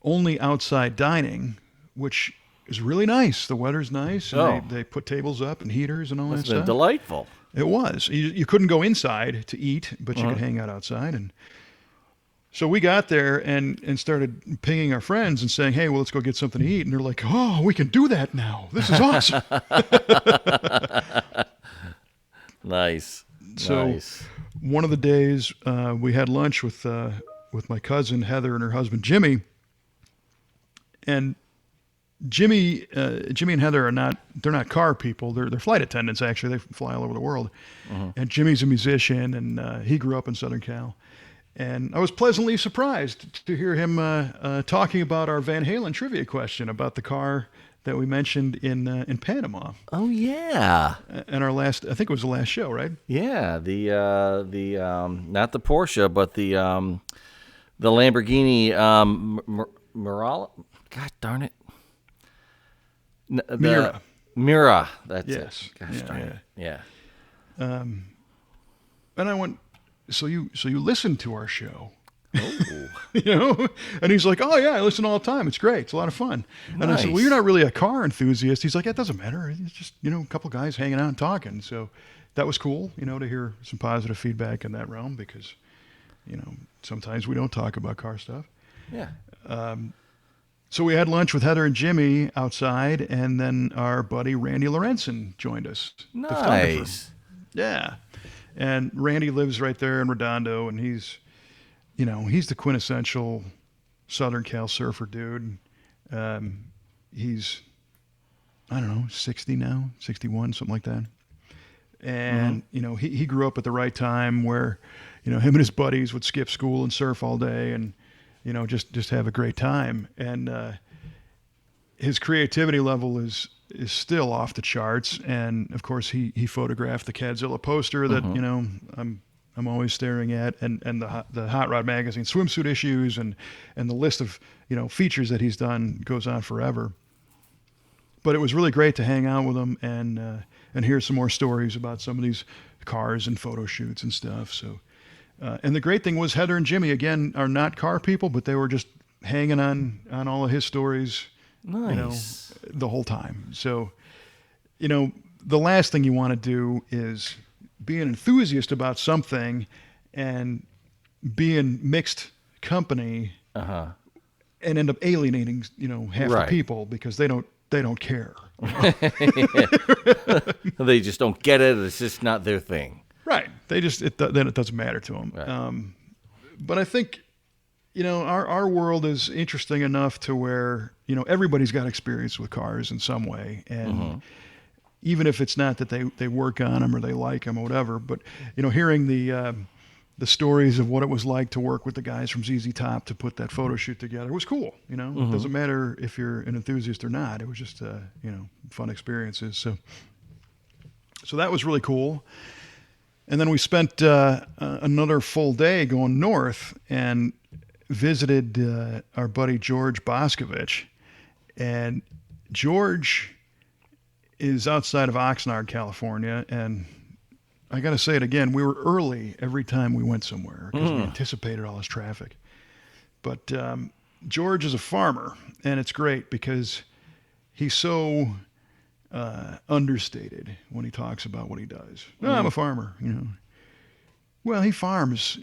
Speaker 1: only outside dining, which is really nice. The weather's nice. And they put tables up and heaters and all that stuff.
Speaker 2: It's been delightful.
Speaker 1: It was. You couldn't go inside to eat, but you could hang out outside. And so we got there and started pinging our friends and saying, hey, well, let's go get something to eat. And they're like, oh, we can do that now. This is awesome.
Speaker 2: Nice.
Speaker 1: So one of the days we had lunch with my cousin Heather and her husband Jimmy. And Jimmy and Heather they're not car people. They're flight attendants, actually. They fly all over the world. And Jimmy's a musician, and he grew up in Southern Cal. And I was pleasantly surprised to hear him talking about our Van Halen trivia question about the car that we mentioned in Panama.
Speaker 2: Oh yeah.
Speaker 1: And our last, I think it was the last show, right?
Speaker 2: Yeah, the not the Porsche, but the Lamborghini Murala. God darn it. Mira. That's it. Gosh darn it. Yeah.
Speaker 1: And I went, so you listened to our show.
Speaker 2: Oh.
Speaker 1: And he's like, oh yeah, I listen all the time. It's great. It's a lot of fun.
Speaker 2: Nice.
Speaker 1: And I said, well, you're not really a car enthusiast. He's like, it doesn't matter. It's just, a couple guys hanging out and talking. So that was cool, to hear some positive feedback in that realm because, sometimes we don't talk about car stuff.
Speaker 2: Yeah.
Speaker 1: So we had lunch with Heather and Jimmy outside, and then our buddy Randy Lorenzen joined us.
Speaker 2: Nice.
Speaker 1: Yeah. And Randy lives right there in Redondo, and he's the quintessential Southern Cal surfer dude. He's, I don't know, 60 now, 61, something like that. And, he grew up at the right time where, him and his buddies would skip school and surf all day and, just have a great time. And his creativity level is still off the charts. And of course, he photographed the Cadzilla poster that I'm always staring at, and the Hot Rod magazine swimsuit issues, and the list of features that he's done goes on forever. But it was really great to hang out with him and hear some more stories about some of these cars and photo shoots and stuff. So. And the great thing was Heather and Jimmy, again, are not car people, but they were just hanging on all of his stories,
Speaker 2: nice.
Speaker 1: The whole time. So, the last thing you want to do is be an enthusiast about something and be in mixed company and end up alienating, half the people because they don't care.
Speaker 2: They just don't get it. It's just not their thing.
Speaker 1: Right. Then it doesn't matter to them.
Speaker 2: Right.
Speaker 1: But I think, our world is interesting enough to where, everybody's got experience with cars in some way. And even if it's not that they work on them or they like them or whatever, but, hearing the stories of what it was like to work with the guys from ZZ Top to put that photo shoot together was cool. It doesn't matter if you're an enthusiast or not. It was just, fun experiences. So that was really cool. And then we spent another full day going north, and visited our buddy George Boskovich, and George is outside of Oxnard, California, and I got to say it again, we were early every time we went somewhere because we anticipated all this traffic. But George is a farmer, and it's great because he's so understated when he talks about what he does. No, I'm a farmer, Well, he farms,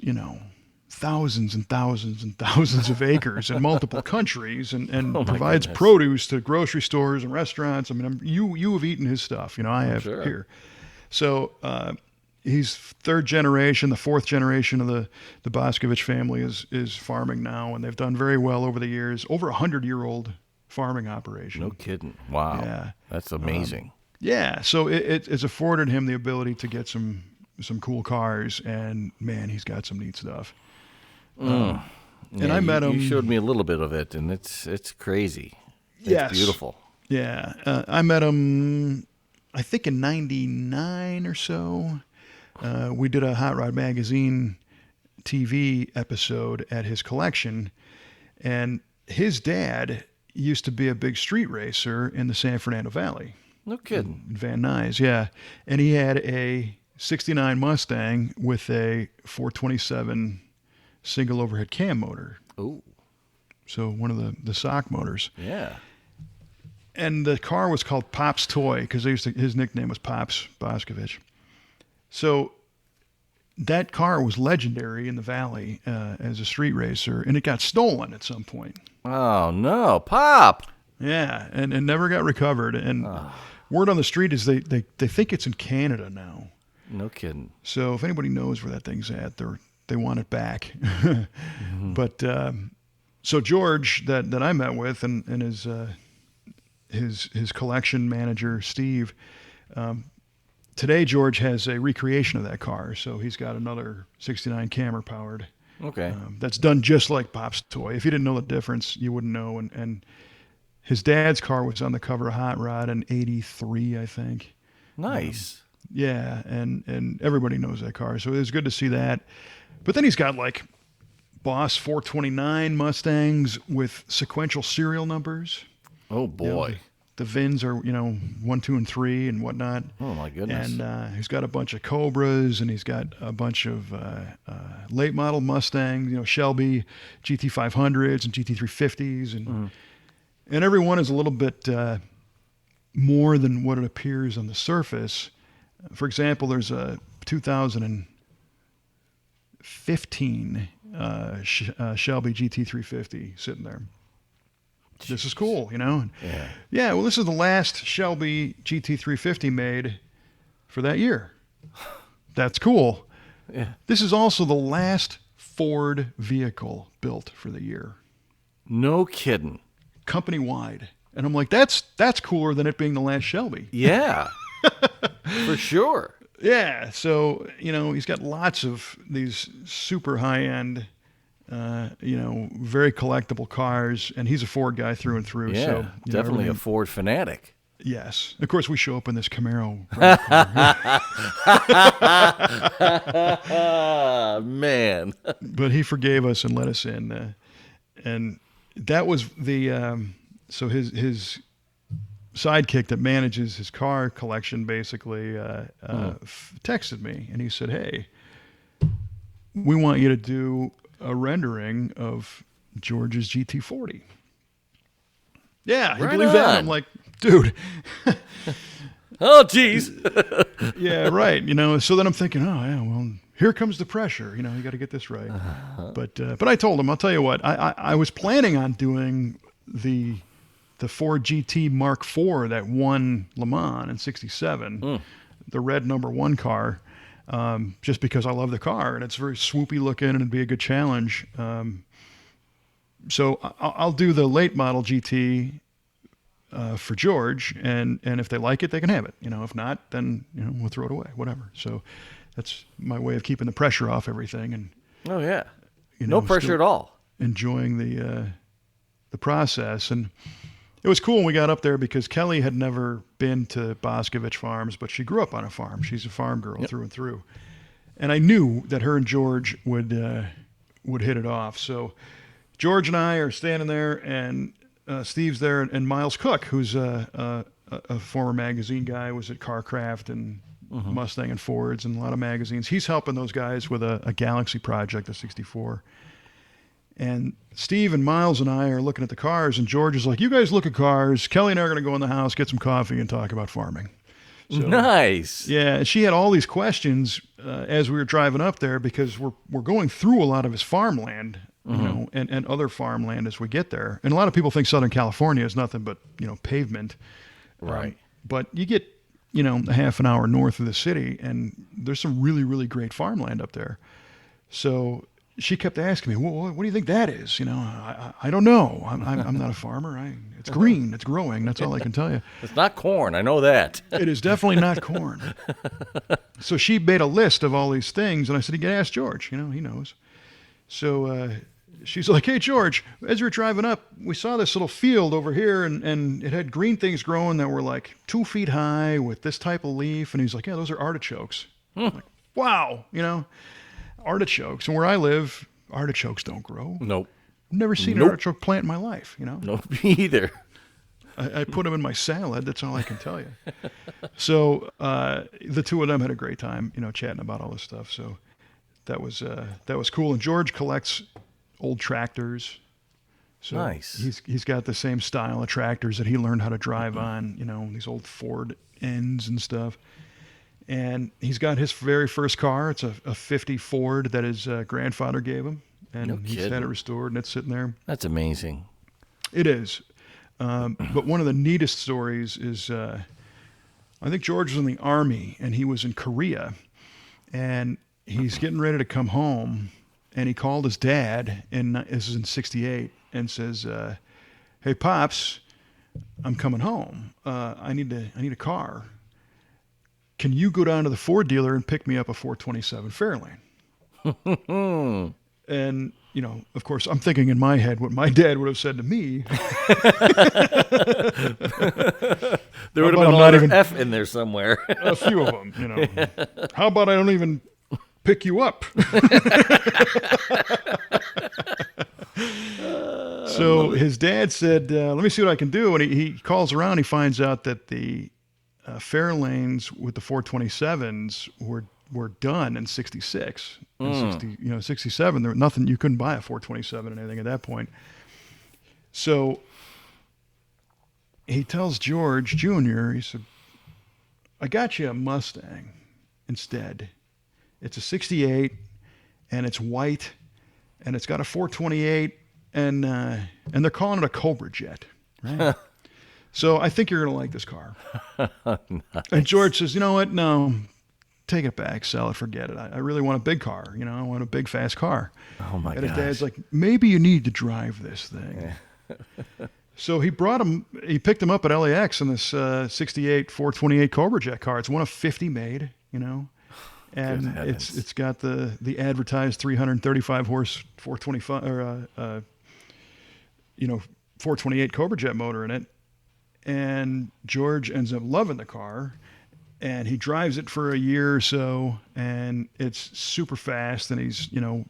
Speaker 1: thousands and thousands and thousands of acres in multiple countries and provides produce to grocery stores and restaurants. I mean, you have eaten his stuff, I have here. So he's third generation. The fourth generation of the Boskovich family is farming now, and they've done very well over the years. Over 100-year-old farming operation.
Speaker 2: No kidding. Wow.
Speaker 1: Yeah.
Speaker 2: That's amazing.
Speaker 1: So it's afforded him the ability to get some cool cars, and man, he's got some neat stuff. And I met him.
Speaker 2: You showed me a little bit of it, and it's crazy. It's beautiful.
Speaker 1: Yeah. I met him, I think, in '99 or so. We did a Hot Rod Magazine TV episode at his collection, and his dad used to be a big street racer in the San Fernando Valley.
Speaker 2: No kidding.
Speaker 1: In Van Nuys, yeah. And he had a 69 Mustang with a 427 single overhead cam motor.
Speaker 2: Oh.
Speaker 1: So one of the stock motors.
Speaker 2: Yeah.
Speaker 1: And the car was called Pop's Toy because his nickname was Pops Boskovich. So that car was legendary in the Valley as a street racer, and it got stolen at some point.
Speaker 2: Oh, no. Pop!
Speaker 1: Yeah, and never got recovered. And word on the street is they think it's in Canada now.
Speaker 2: No kidding.
Speaker 1: So if anybody knows where that thing's at, they want it back. But so George that I met with and his collection manager Steve, today George has a recreation of that car. So he's got another 69 Camry powered.
Speaker 2: Okay.
Speaker 1: That's done just like Pop's Toy. If you didn't know the difference, you wouldn't know. And his dad's car was on the cover of Hot Rod in '83, I think.
Speaker 2: Nice.
Speaker 1: Yeah, and everybody knows that car, so it was good to see that. But then he's got like Boss 429 Mustangs with sequential serial numbers.
Speaker 2: Oh boy.
Speaker 1: The VINs are 1, 2, and 3 and whatnot.
Speaker 2: Oh my goodness.
Speaker 1: And he's got a bunch of Cobras, and he's got a bunch of late model Mustangs, Shelby GT500s and GT350s, and every one is a little bit more than what it appears on the surface. For example, there's a 2015 Shelby GT350 sitting there. Jeez. This is cool, Yeah. Yeah, well, this is the last Shelby GT350 made for that year. That's cool.
Speaker 2: Yeah.
Speaker 1: This is also the last Ford vehicle built for the year.
Speaker 2: No kidding.
Speaker 1: Company-wide. And I'm like, that's cooler than it being the last Shelby.
Speaker 2: Yeah. For sure.
Speaker 1: Yeah, so, he's got lots of these super high-end, very collectible cars, and he's a Ford guy through and through.
Speaker 2: Yeah,
Speaker 1: so,
Speaker 2: definitely a Ford fanatic.
Speaker 1: Yes. Of course, we show up in this Camaro.
Speaker 2: Man.
Speaker 1: But he forgave us and let us in. And that was so his sidekick that manages his car collection basically texted me, and he said, "Hey, we want you to do a rendering of George's GT40." Yeah, you believe that? I'm like, dude.
Speaker 2: Oh, geez.
Speaker 1: Yeah, right. So then I'm thinking, oh yeah, well, here comes the pressure. You got to get this right. But I told him, I'll tell you what, I was planning on doing the Ford GT Mark IV that won Le Mans in '67, the red #1 car, just because I love the car and it's very swoopy looking and it'd be a good challenge. So I'll do the late model GT for George, and if they like it, they can have it. If not, then we'll throw it away, whatever. So that's my way of keeping the pressure off everything. And
Speaker 2: oh yeah, no pressure at all.
Speaker 1: Enjoying the process. And it was cool when we got up there because Kelly had never been to Boskovich Farms, but she grew up on a farm. She's a farm girl through and through. And I knew that her and George would hit it off. So George and I are standing there, and Steve's there, and Miles Cook, who's a former magazine guy, was at CarCraft and Mustang and Fords and a lot of magazines. He's helping those guys with a Galaxy project, a 64. And Steve and Miles and I are looking at the cars, and George is like, you guys look at cars. Kelly and I are going to go in the house, get some coffee, and talk about farming. So,
Speaker 2: nice.
Speaker 1: Yeah, and she had all these questions as we were driving up there because we're going through a lot of his farmland, you know, and other farmland as we get there. And a lot of people think Southern California is nothing but, you know, pavement.
Speaker 2: Right.
Speaker 1: But you get, you know, a half an hour north of the city, and there's some really, really great farmland up there. So she kept asking me, well, what do you think that is? You know, I don't know. I'm not a farmer. It's green. It's growing. That's all I can tell you.
Speaker 2: It's not corn. I know that.
Speaker 1: It is definitely not corn. So she made a list of all these things, and I said, you can ask George. You know, he knows. So she's like, hey, George, as we were driving up, we saw this little field over here, and it had green things growing that were like 2 feet high with this type of leaf. And he's like, yeah, those are artichokes. I'm like, wow, you know. Artichokes, and where I live, artichokes don't grow.
Speaker 2: Nope.
Speaker 1: I've never seen an artichoke plant in my life, you know.
Speaker 2: Nope, me either.
Speaker 1: I put them in my salad. That's all I can tell you. So the two of them had a great time, you know, chatting about all this stuff. So that was cool. And George collects old tractors. So
Speaker 2: nice.
Speaker 1: He's got the same style of tractors that he learned how to drive on, you know, these old Ford ends and stuff. And he's got his very first car. It's a 50 Ford that his grandfather gave him. And he's had it restored, and it's sitting there.
Speaker 2: That's amazing.
Speaker 1: It is. But one of the neatest stories is I think George was in the Army, and he was in Korea. And he's getting ready to come home, and he called his dad, this is in 68, and says, hey, Pops, I'm coming home. I need a car. Can you go down to the Ford dealer and pick me up a 427 Fairlane? And, you know, of course, I'm thinking in my head what my dad would have said to me.
Speaker 2: There would have been a letter F in there somewhere.
Speaker 1: A few of them, you know. How about I don't even pick you up? So his dad said, let me see what I can do. And he calls around. He finds out that the Fairlanes with the 427s were done in 66. In 67, there was nothing, you couldn't buy a 427 and anything at that point. So he tells George Jr., he said, I got you a Mustang instead. It's a 68, and it's white, and it's got a 428, and they're calling it a Cobra Jet, right? So I think you're going to like this car. Nice. And George says, you know what? No, take it back, sell it, forget it. I really want a big car. You know, I want a big, fast car.
Speaker 2: Oh, my God.
Speaker 1: And his dad's like, maybe you need to drive this thing. Yeah. So he picked him up at LAX in this 68 428 Cobra Jet car. It's one of 50 made, you know. And it's got the advertised 335 horse 425 or 428 Cobra Jet motor in it. And George ends up loving the car, and he drives it for a year or so, and it's super fast, and he's, you know,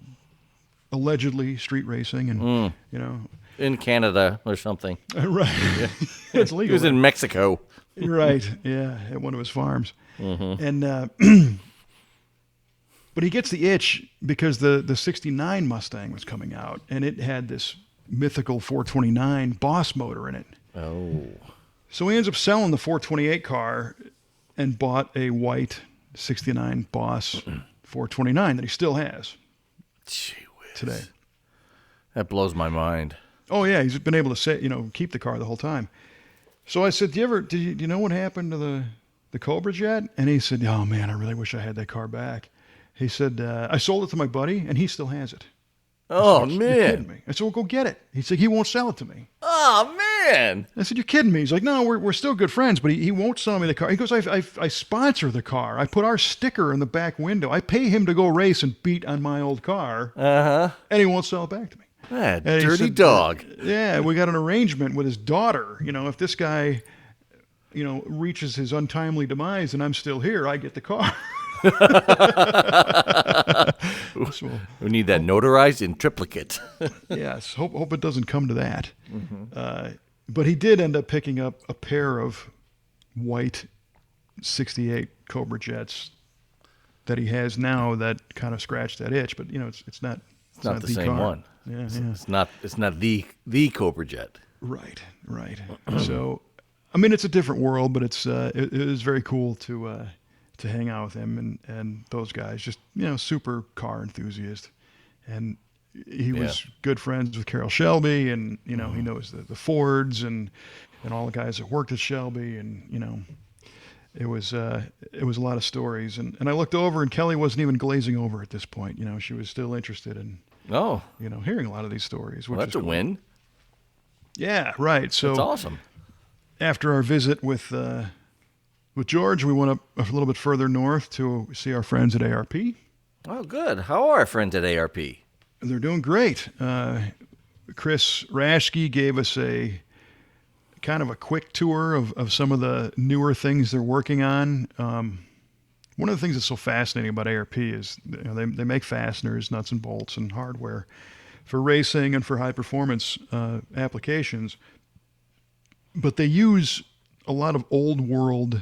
Speaker 1: allegedly street racing, and you know,
Speaker 2: in Canada or something.
Speaker 1: Right. Yeah. It's legal.
Speaker 2: He was in Mexico.
Speaker 1: Right. Yeah, at one of his farms. And but he gets the itch because the 69 Mustang was coming out, and it had this mythical 429 Boss motor in it.
Speaker 2: Oh.
Speaker 1: So he ends up selling the 428 car and bought a white 69 Boss 429 that he still has today.
Speaker 2: That blows my mind.
Speaker 1: Oh yeah, he's been able to keep the car the whole time. So I said, do you know what happened to the Cobra Jet? And he said, oh man, I really wish I had that car back. He said, I sold it to my buddy, and he still has it.
Speaker 2: Oh,
Speaker 1: said,
Speaker 2: man.
Speaker 1: You're kidding me. I said, well, go get it. He said, he won't sell it to me.
Speaker 2: Oh, man.
Speaker 1: I said, you're kidding me. He's like, no, we're still good friends, but he won't sell me the car. He goes, I sponsor the car. I put our sticker in the back window. I pay him to go race and beat on my old car.
Speaker 2: Uh-huh.
Speaker 1: And he won't sell it back to me.
Speaker 2: Ah, dirty dog.
Speaker 1: Yeah, we got an arrangement with his daughter. You know, if this guy, reaches his untimely demise and I'm still here, I get the car. So,
Speaker 2: We need that notarized in triplicate.
Speaker 1: yes, hope it doesn't come to that. But he did end up picking up a pair of white 68 Cobra jets that he has now that kind of scratched that itch. But it's not
Speaker 2: It's not the same
Speaker 1: car.
Speaker 2: one.
Speaker 1: Yeah,
Speaker 2: It's not the Cobra Jet.
Speaker 1: right. So, I mean, it's a different world, but it is very cool to hang out with him and those guys. Just super car enthusiast, and he was good friends with Carroll Shelby, and he knows the Fords and all the guys that worked at Shelby, and it was a lot of stories. And I looked over, and Kelly wasn't even glazing over at this point. She was still interested in
Speaker 2: Oh,
Speaker 1: hearing a lot of these stories. Which
Speaker 2: well, that's
Speaker 1: is
Speaker 2: a
Speaker 1: cool.
Speaker 2: win.
Speaker 1: Yeah, right. So
Speaker 2: That's awesome.
Speaker 1: after our visit with George, we went up a little bit further north to see our friends at ARP.
Speaker 2: Oh, good. How are our friends at ARP?
Speaker 1: They're doing great. Chris Raschke gave us a kind of a quick tour of some of the newer things they're working on. One of the things that's so fascinating about ARP is they make fasteners, nuts and bolts, and hardware for racing and for high performance applications. But they use a lot of old world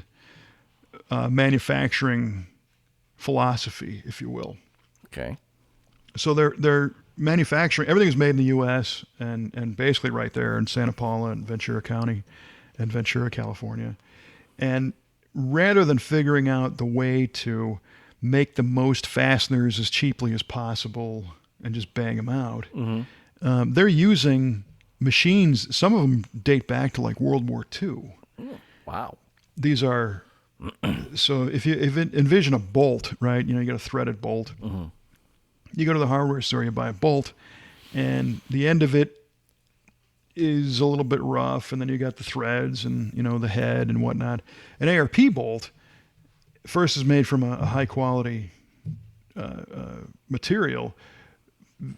Speaker 1: manufacturing philosophy, if you will.
Speaker 2: Okay.
Speaker 1: So they're manufacturing, everything is made in the U.S. and basically right there in Santa Paula and Ventura County and Ventura, California. And rather than figuring out the way to make the most fasteners as cheaply as possible and just bang them out, they're using machines. Some of them date back to like World War II.
Speaker 2: Wow.
Speaker 1: These are, so if you envision a bolt, right? You get a threaded bolt. You go to the hardware store, you buy a bolt, and the end of it is a little bit rough, and then you got the threads and the head and whatnot. An ARP bolt first is made from a high quality material,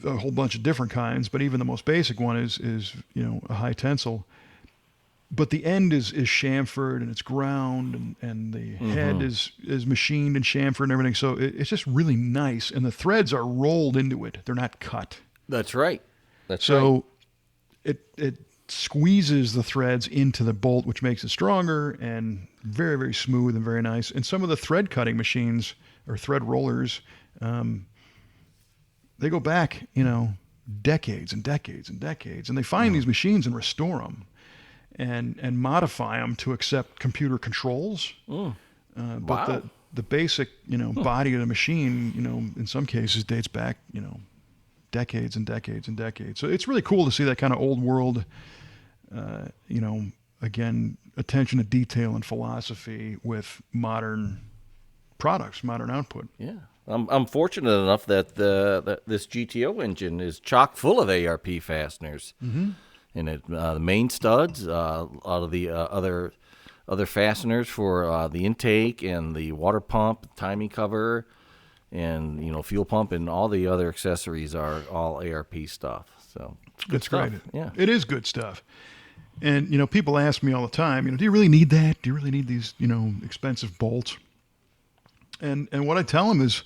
Speaker 1: a whole bunch of different kinds, but even the most basic one is a high tensile. But the end is chamfered and it's ground, and the head is machined and chamfered and everything. So it's just really nice, and the threads are rolled into it; they're not cut.
Speaker 2: That's right. That's
Speaker 1: So it squeezes the threads into the bolt, which makes it stronger and very, very smooth and very nice. And some of the thread cutting machines or thread rollers, they go back, decades and decades and decades, and they find these machines and restore them and modify them to accept computer controls. But
Speaker 2: Wow.
Speaker 1: the basic, body of the machine, in some cases dates back, decades and decades and decades. So it's really cool to see that kind of old world, again, attention to detail and philosophy with modern products, modern output.
Speaker 2: Yeah. I'm fortunate enough that this GTO engine is chock full of ARP fasteners. And the main studs, out of the other fasteners for the intake and the water pump, timing cover, and fuel pump, and all the other accessories are all ARP stuff. So it's good
Speaker 1: That's
Speaker 2: stuff.
Speaker 1: great.
Speaker 2: Yeah.
Speaker 1: It is good stuff. And people ask me all the time, do you really need that? Do you really need these, expensive bolts? And what I tell them is,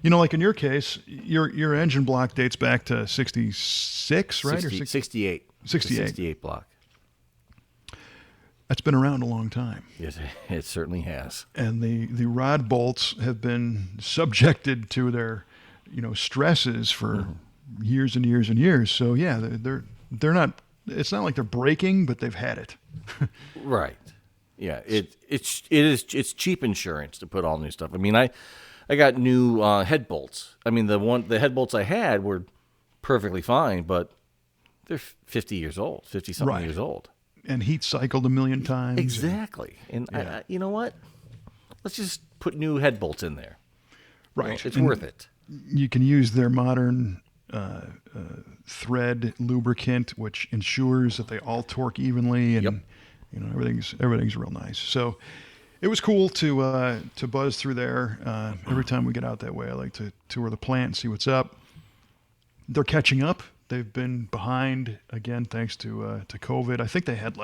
Speaker 1: like in your case, your engine block dates back to 66, right?
Speaker 2: 68.
Speaker 1: 68.
Speaker 2: 68 block.
Speaker 1: That's been around a long time.
Speaker 2: Yes, it certainly has.
Speaker 1: And the rod bolts have been subjected to their, stresses for years and years and years. So yeah, they're not. It's not like they're breaking, but they've had it.
Speaker 2: Right. Yeah. It's cheap insurance to put all new stuff. I mean, I got new head bolts. I mean, the head bolts I had were perfectly fine, but they're 50 years old, 50 something
Speaker 1: Right.
Speaker 2: years old.
Speaker 1: And heat cycled a million times.
Speaker 2: Exactly. And
Speaker 1: Yeah.
Speaker 2: you know what? Let's just put new head bolts in there.
Speaker 1: Right.
Speaker 2: It's
Speaker 1: And
Speaker 2: worth it.
Speaker 1: you can use their modern thread lubricant, which ensures that they all torque evenly, and everything's real nice. So it was cool to buzz through there. Every time we get out that way, I like to tour the plant and see what's up. They're catching up. They've been behind again thanks to COVID. I think they had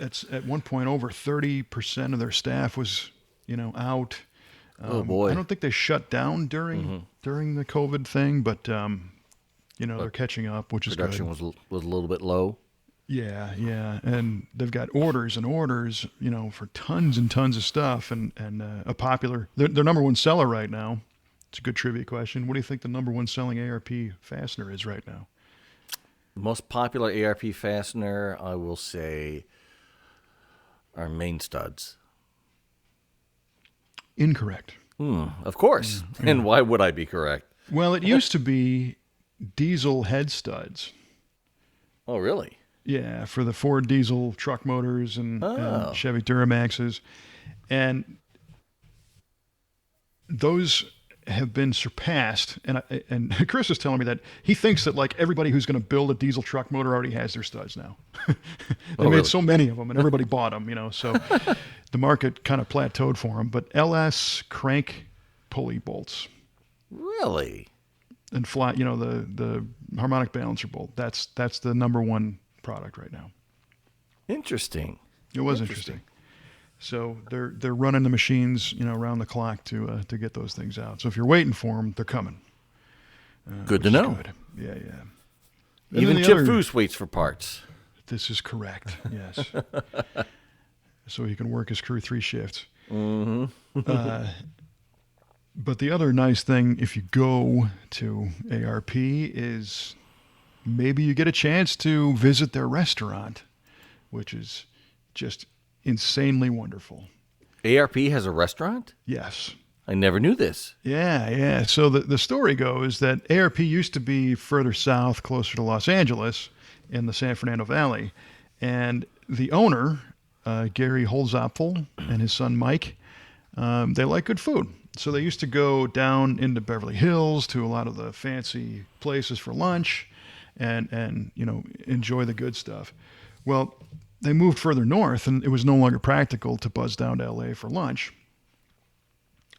Speaker 1: at one point over 30% of their staff was out.
Speaker 2: Oh boy.
Speaker 1: I don't think they shut down during the COVID thing, but they're catching up, which is
Speaker 2: Production
Speaker 1: good.
Speaker 2: was a little bit low.
Speaker 1: Yeah, and they've got orders and orders, for tons and tons of stuff, and a popular their number one seller right now. It's a good trivia question. What do you think the number one selling ARP fastener is right now?
Speaker 2: The most popular ARP fastener, I will say, are main studs.
Speaker 1: Incorrect.
Speaker 2: Of course.
Speaker 1: Yeah.
Speaker 2: And why would I be correct?
Speaker 1: Well, it used to be diesel head studs.
Speaker 2: Oh, really?
Speaker 1: Yeah, for the Ford diesel truck motors and Chevy Duramaxes. And those have been surpassed. And Chris is telling me that he thinks that like everybody who's going to build a diesel truck motor already has their studs now. They made
Speaker 2: really?
Speaker 1: so many of them and everybody bought them, so the market kind of plateaued for them. But LS crank pulley bolts
Speaker 2: Really?
Speaker 1: and flat, the harmonic balancer bolt, that's the number one product right now.
Speaker 2: Interesting.
Speaker 1: It was interesting. So they're running the machines, around the clock to get those things out. So if you're waiting for them, they're coming.
Speaker 2: Good to know.
Speaker 1: Good. Yeah. And
Speaker 2: Even
Speaker 1: then
Speaker 2: Chip Foose waits for parts.
Speaker 1: This is correct. Yes. So he can work his crew 3 shifts. But the other nice thing, if you go to ARP, is maybe you get a chance to visit their restaurant, which is just insanely wonderful.
Speaker 2: ARP has a restaurant?
Speaker 1: Yes.
Speaker 2: I never knew this.
Speaker 1: Yeah. So the story goes that ARP used to be further south, closer to Los Angeles, in the San Fernando Valley. And the owner, Gary Holzapfel, and his son Mike, they like good food. So they used to go down into Beverly Hills to a lot of the fancy places for lunch and enjoy the good stuff. Well, they moved further north, and it was no longer practical to buzz down to LA for lunch.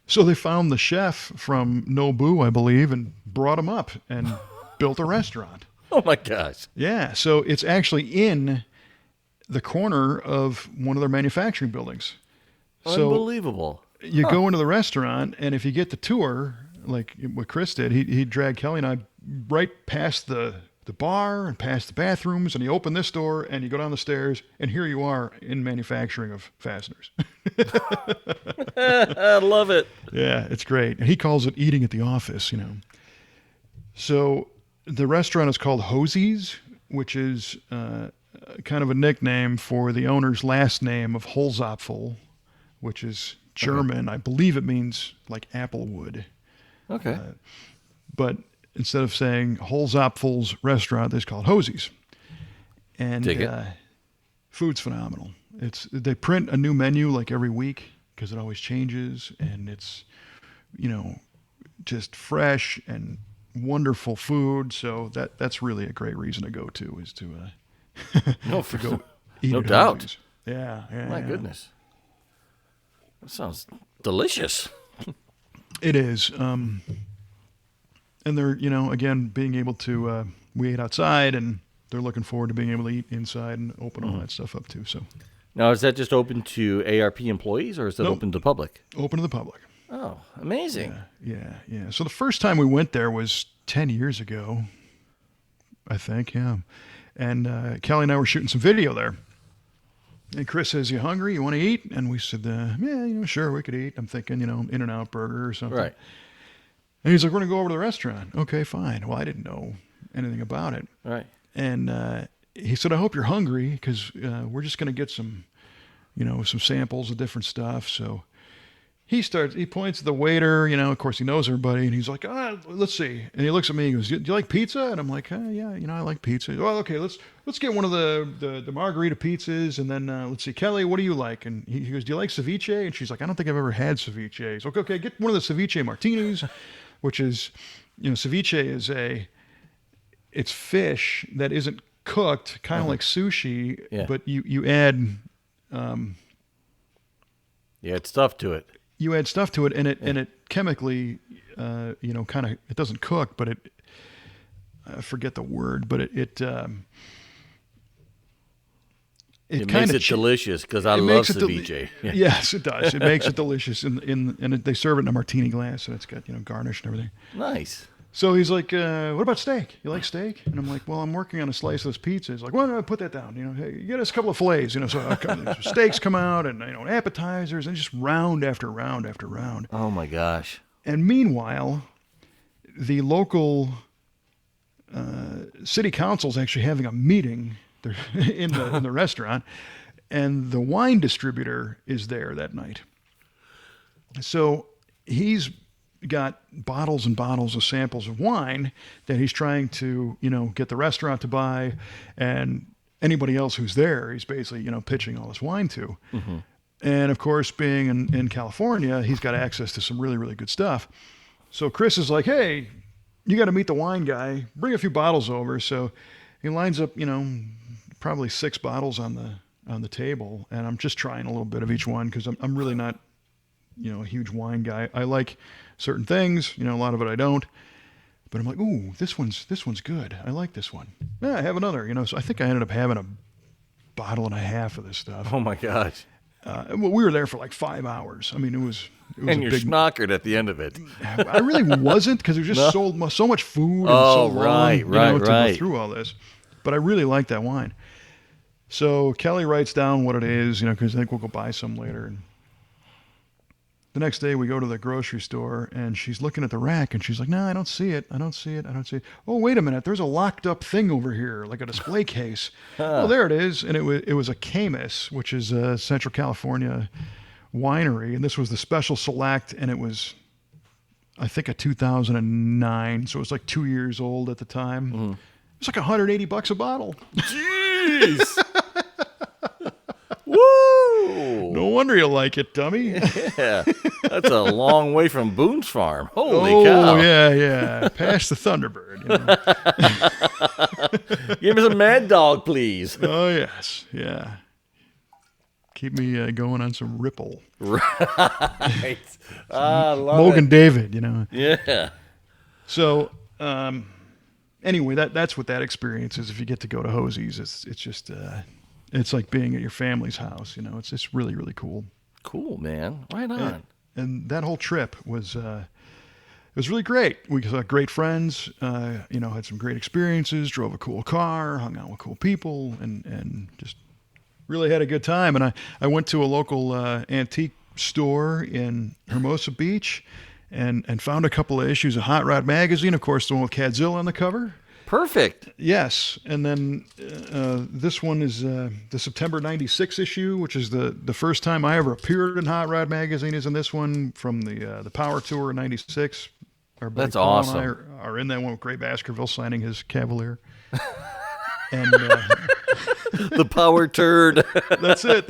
Speaker 1: So they found the chef from Nobu, I believe, and brought him up and built a restaurant.
Speaker 2: Oh, my gosh.
Speaker 1: Yeah, so it's actually in the corner of one of their manufacturing buildings. So
Speaker 2: Unbelievable.
Speaker 1: you go into the restaurant, and if you get the tour, like what Chris did, he'd drag Kelly and I right past the bar and past the bathrooms, and you open this door, and you go down the stairs, and here you are in manufacturing of fasteners.
Speaker 2: I love it.
Speaker 1: Yeah, it's great. And he calls it eating at the office, So the restaurant is called Hosie's, which is kind of a nickname for the owner's last name of Holzapfel, which is German. Okay. I believe it means like applewood.
Speaker 2: Okay.
Speaker 1: But instead of saying Holzapfel's restaurant, they just call it Hosie's. And
Speaker 2: Dig it.
Speaker 1: Food's phenomenal. They print a new menu like every week because it always changes, and it's just fresh and wonderful food. So that's really a great reason to go to is to to go eat.
Speaker 2: No
Speaker 1: at
Speaker 2: doubt.
Speaker 1: Hosie's. Yeah.
Speaker 2: My goodness. That sounds delicious.
Speaker 1: It is. And they're, again, being able to, we ate outside, and they're looking forward to being able to eat inside and open all that stuff up too. So
Speaker 2: Now, is that just open to ARP employees, or is that
Speaker 1: Nope.
Speaker 2: open to the public?
Speaker 1: Open to the public.
Speaker 2: Oh, amazing.
Speaker 1: Yeah. So the first time we went there was 10 years ago, I think, yeah. And Kelly and I were shooting some video there. And Chris says, "You hungry? You want to eat?" And we said, "Yeah, sure, we could eat." I'm thinking, In-N-Out Burger or something.
Speaker 2: Right.
Speaker 1: And he's like, "We're going to go over to the restaurant." Okay, fine. Well, I didn't know anything about it.
Speaker 2: Right.
Speaker 1: And he said, "I hope you're hungry because we're just going to get some, some samples of different stuff." So he points to the waiter, of course he knows everybody, and he's like, let's see. And he looks at me and goes, "Do you like pizza?" And I'm like, "Yeah, I like pizza." "Well, okay, let's get one of the margarita pizzas, and then let's see, Kelly, what do you like?" And he goes, "Do you like ceviche?" And she's like, "I don't think I've ever had ceviche." He's like, "Okay, get one of the ceviche martinis," which is, ceviche is it's fish that isn't cooked, kind of like sushi, but you add
Speaker 2: You add stuff to it.
Speaker 1: You add stuff to it, and it chemically, kind of, it doesn't cook, but I forget the word, but it
Speaker 2: It makes it delicious because I love ceviche.
Speaker 1: Yes, it does. It makes it delicious, and they serve it in a martini glass, and it's got garnish and everything.
Speaker 2: Nice.
Speaker 1: So he's like, "What about steak? You like steak?" And I'm like, "Well, I'm working on a slice of this pizza." He's like, "Well, no, put that down. Hey, get us a couple of fillets. So steaks come out, and appetizers, and just round after round after round."
Speaker 2: Oh my gosh!
Speaker 1: And meanwhile, the local city council's actually having a meeting in the restaurant, and the wine distributor is there that night. So he's got bottles and bottles of samples of wine that he's trying to get the restaurant to buy, and anybody else who's there, he's basically pitching all this wine to. Mm-hmm. And of course, being in California, he's got access to some really, really good stuff. So Chris is like, "Hey, you got to meet the wine guy. Bring a few bottles over." So he lines up, probably 6 bottles on the table, and I'm just trying a little bit of each one because I'm really not, a huge wine guy. I like certain things, a lot of it I don't. But I'm like, "Ooh, this one's good. I like this one. Yeah, I have another." So I think I ended up having a bottle and a half of this stuff.
Speaker 2: Oh my gosh!
Speaker 1: Well, we were there for like 5 hours. I mean, it was
Speaker 2: and you're schnockered at the end of it.
Speaker 1: I really wasn't, because there was just so much food and so long, to go through all this. But I really like that wine. So Kelly writes down what it is, because I think we'll go buy some later. And the next day we go to the grocery store, and she's looking at the rack, and she's like, "No, I don't see it. I don't see it. I don't see it. Oh, wait a minute. There's a locked up thing over here, like a display case." Oh, there it is. And it was a Camus, which is a Central California winery. And this was the special select, and it was, I think, a 2009. So it was like 2 years old at the time. Mm-hmm. It's like $180 a bottle.
Speaker 2: Jeez. Woo!
Speaker 1: No wonder you like it, dummy.
Speaker 2: Yeah, that's a long way from Boone's Farm. Holy cow!
Speaker 1: Oh yeah, past the Thunderbird.
Speaker 2: Give me some Mad Dog, please.
Speaker 1: Oh yes, yeah. Keep me going on some Ripple.
Speaker 2: Right.
Speaker 1: Logan David,
Speaker 2: Yeah.
Speaker 1: So, anyway, that's what that experience is. If you get to go to Hosie's, it's just. It's like being at your family's house, It's just really, really cool.
Speaker 2: Cool, man. Right on.
Speaker 1: And that whole trip was it was really great. We saw great friends, had some great experiences, drove a cool car, hung out with cool people, and just really had a good time. And I went to a local antique store in Hermosa Beach and found a couple of issues of Hot Rod Magazine, of course, the one with Cadzilla on the cover.
Speaker 2: Perfect.
Speaker 1: Yes, and then this one is the September '96 issue, which is the first time I ever appeared in Hot Rod Magazine. Is in this one from the Power Tour in '96.
Speaker 2: That's awesome.
Speaker 1: And I are in that one with Gray Baskerville signing his Cavalier. And
Speaker 2: the Power Turd.
Speaker 1: That's it.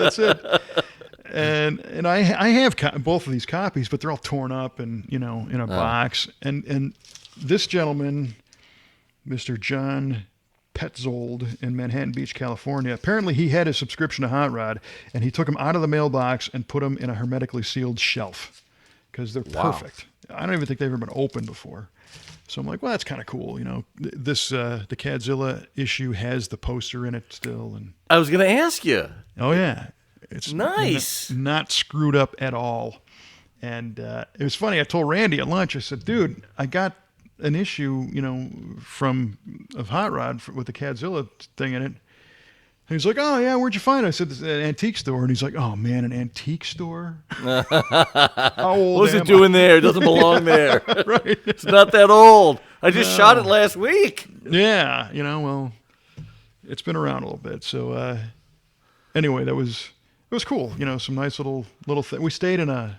Speaker 1: And I have both of these copies, but they're all torn up and in a box. And this gentleman, Mr. John Petzold in Manhattan Beach, California. Apparently he had his subscription to Hot Rod, and he took them out of the mailbox and put them in a hermetically sealed shelf because they're perfect. I don't even think they've ever been opened before. So I'm like, well, that's kind of cool. This the Cadzilla issue has the poster in it still. And
Speaker 2: I was going to ask you.
Speaker 1: Oh, yeah. It's
Speaker 2: nice.
Speaker 1: Not screwed up at all. And it was funny. I told Randy at lunch, I said, "Dude, I got an issue, of Hot Rod with the Cadzilla thing in it." And he's like, "Oh yeah, where'd you find it?" I said, "It's an antique store." And he's like, "Oh man, an antique store? How old
Speaker 2: What's
Speaker 1: am
Speaker 2: it doing
Speaker 1: I?"
Speaker 2: there? It doesn't belong there.
Speaker 1: Right?
Speaker 2: It's not that old. I just shot it last week.
Speaker 1: Yeah, well, it's been around a little bit. So anyway, it was cool. Some nice little thing. We stayed in a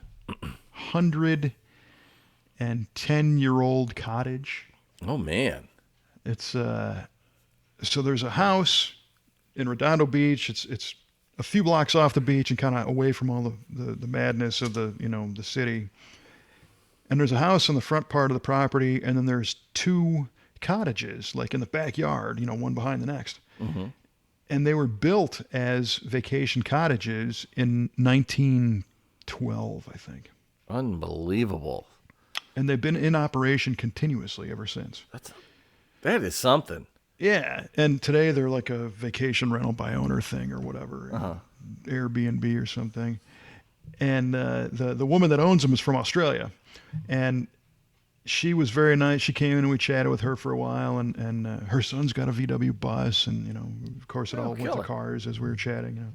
Speaker 1: 110-year-old cottage.
Speaker 2: Oh man.
Speaker 1: It's so there's a house in Redondo Beach. It's a few blocks off the beach and kind of away from all the madness of the city. And there's a house in the front part of the property, and then there's 2 cottages like in the backyard, one behind the next. Mm-hmm. And they were built as vacation cottages in 1912, I think.
Speaker 2: Unbelievable.
Speaker 1: And they've been in operation continuously ever since.
Speaker 2: That is something.
Speaker 1: Yeah, and today they're like a vacation rental by owner thing or whatever, Airbnb or something. And the woman that owns them is from Australia, and she was very nice. She came in and we chatted with her for a while, and her son's got a VW bus, and of course, it all went to
Speaker 2: killer.
Speaker 1: cars as we were chatting.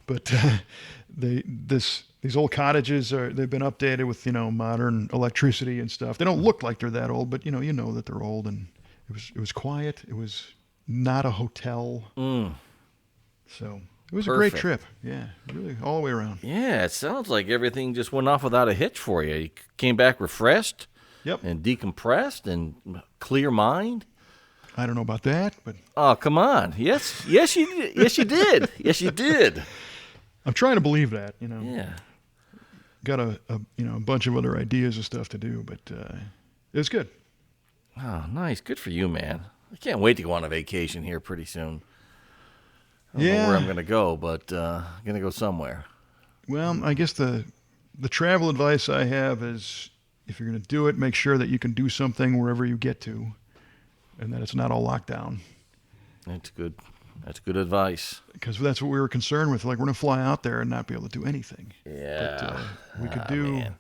Speaker 1: But these old cottages they've been updated with modern electricity and stuff. They don't look like they're that old, but you know that they're old, and it was quiet. It was not a hotel, so it was a great
Speaker 2: Perfect.
Speaker 1: trip. Yeah, really all the way around.
Speaker 2: Yeah, it sounds like everything just went off without a hitch for you. You came back refreshed
Speaker 1: Yep.
Speaker 2: and decompressed and clear mind.
Speaker 1: I don't know about that, but
Speaker 2: Oh, come on. Yes, you did. Yes, you did. Yes, you did.
Speaker 1: I'm trying to believe that.
Speaker 2: Yeah.
Speaker 1: Got a bunch of other ideas and stuff to do, but it was good.
Speaker 2: Oh, nice. Good for you, man. I can't wait to go on a vacation here pretty soon. I don't know where I'm going to go, but I'm going to go somewhere.
Speaker 1: Well, I guess the travel advice I have is if you're going to do it, make sure that you can do something wherever you get to, and that it's not all locked down.
Speaker 2: That's good. That's good advice.
Speaker 1: Because that's what we were concerned with. Like, we're going to fly out there and not be able to do anything.
Speaker 2: Yeah.
Speaker 1: But we could do
Speaker 2: man.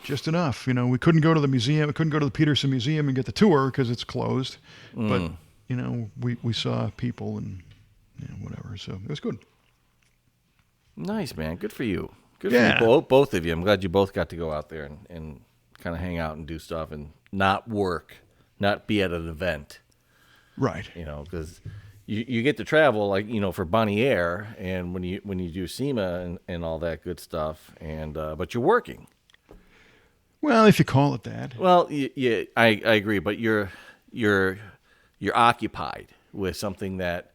Speaker 1: just enough. We couldn't go to the museum. We couldn't go to the Peterson Museum and get the tour because it's closed. But, we saw people and whatever. So it was good.
Speaker 2: Nice, man. Good for you. Good
Speaker 1: Yeah.
Speaker 2: for you, both of you. I'm glad you both got to go out there and kind of hang out and do stuff and not work, not be at an event.
Speaker 1: Right.
Speaker 2: Because you get to travel like for Bonnie Air and when you do SEMA and all that good stuff and but you're working.
Speaker 1: Well, if you call it that.
Speaker 2: Well, yeah, I agree, but you're occupied with something that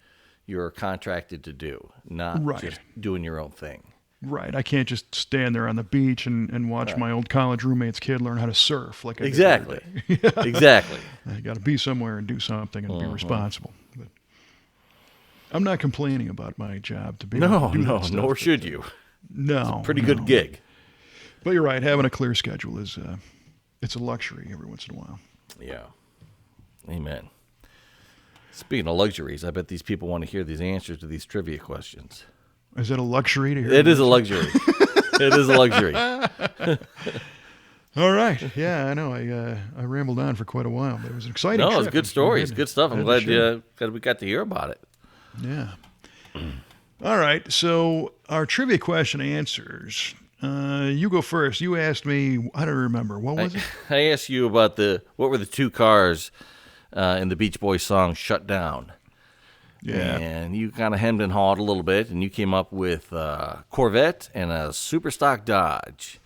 Speaker 2: you're contracted to do, not
Speaker 1: Right.
Speaker 2: just doing your own thing.
Speaker 1: Right. I can't just stand there on the beach and watch my old college roommate's kid learn how to surf like I did
Speaker 2: Exactly.
Speaker 1: the other day.
Speaker 2: Exactly.
Speaker 1: I got to be somewhere and do something and be responsible. But I'm not complaining about my job to be able
Speaker 2: No,
Speaker 1: to do that stuff,
Speaker 2: nor
Speaker 1: but,
Speaker 2: should you.
Speaker 1: No.
Speaker 2: Pretty
Speaker 1: no.
Speaker 2: good gig.
Speaker 1: But you're right. Having a clear schedule is it's a luxury every once in a while.
Speaker 2: Yeah. Amen. Speaking of luxuries, I bet these people want to hear these answers to these trivia questions.
Speaker 1: Is that a luxury to hear?
Speaker 2: It is a luxury. It is a luxury.
Speaker 1: All right. Yeah, I know. I rambled on for quite a while, but it was an exciting
Speaker 2: No,
Speaker 1: trip.
Speaker 2: it's good stories, good stuff. I'm glad we got to hear about it.
Speaker 1: Yeah. All right. So our trivia question answers. You go first. You asked me. I don't remember. What was it?
Speaker 2: I asked you about what were the two cars in the Beach Boys song "Shut Down."
Speaker 1: Yeah.
Speaker 2: And you kind of hemmed and hawed a little bit, and you came up with Corvette and a super stock Dodge.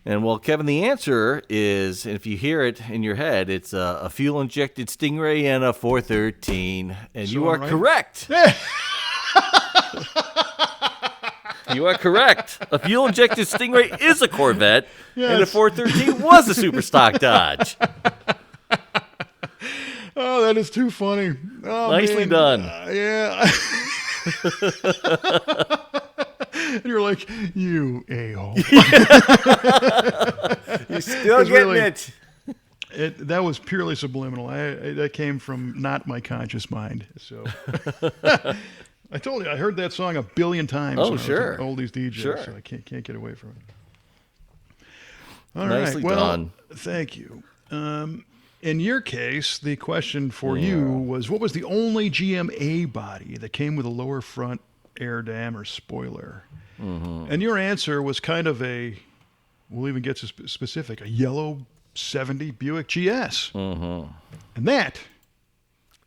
Speaker 2: And well, Kevin, the answer is, if you hear it in your head, it's a fuel-injected Stingray and a 413, and
Speaker 1: So
Speaker 2: you are
Speaker 1: right?
Speaker 2: correct. You are correct. A fuel-injected Stingray is a Corvette, and a
Speaker 1: Yes.
Speaker 2: 413 was a super stock Dodge.
Speaker 1: Oh, that is too funny. Oh,
Speaker 2: Nicely
Speaker 1: man.
Speaker 2: done.
Speaker 1: Yeah. And you're like, you a-hole.
Speaker 2: You're still
Speaker 1: It's
Speaker 2: getting
Speaker 1: really-
Speaker 2: it.
Speaker 1: That was purely subliminal. That came from not my conscious mind. So I told you, I heard that song a billion times.
Speaker 2: Oh,
Speaker 1: when I was
Speaker 2: sure.
Speaker 1: an oldies DJ,
Speaker 2: Sure.
Speaker 1: so I can't get away from it. All
Speaker 2: Nicely
Speaker 1: right. Well,
Speaker 2: done.
Speaker 1: thank you. In your case, the question for you was, what was the only GM A body that came with a lower front air dam or spoiler? And your answer was kind of we'll even get specific, a yellow 70 Buick GS. And that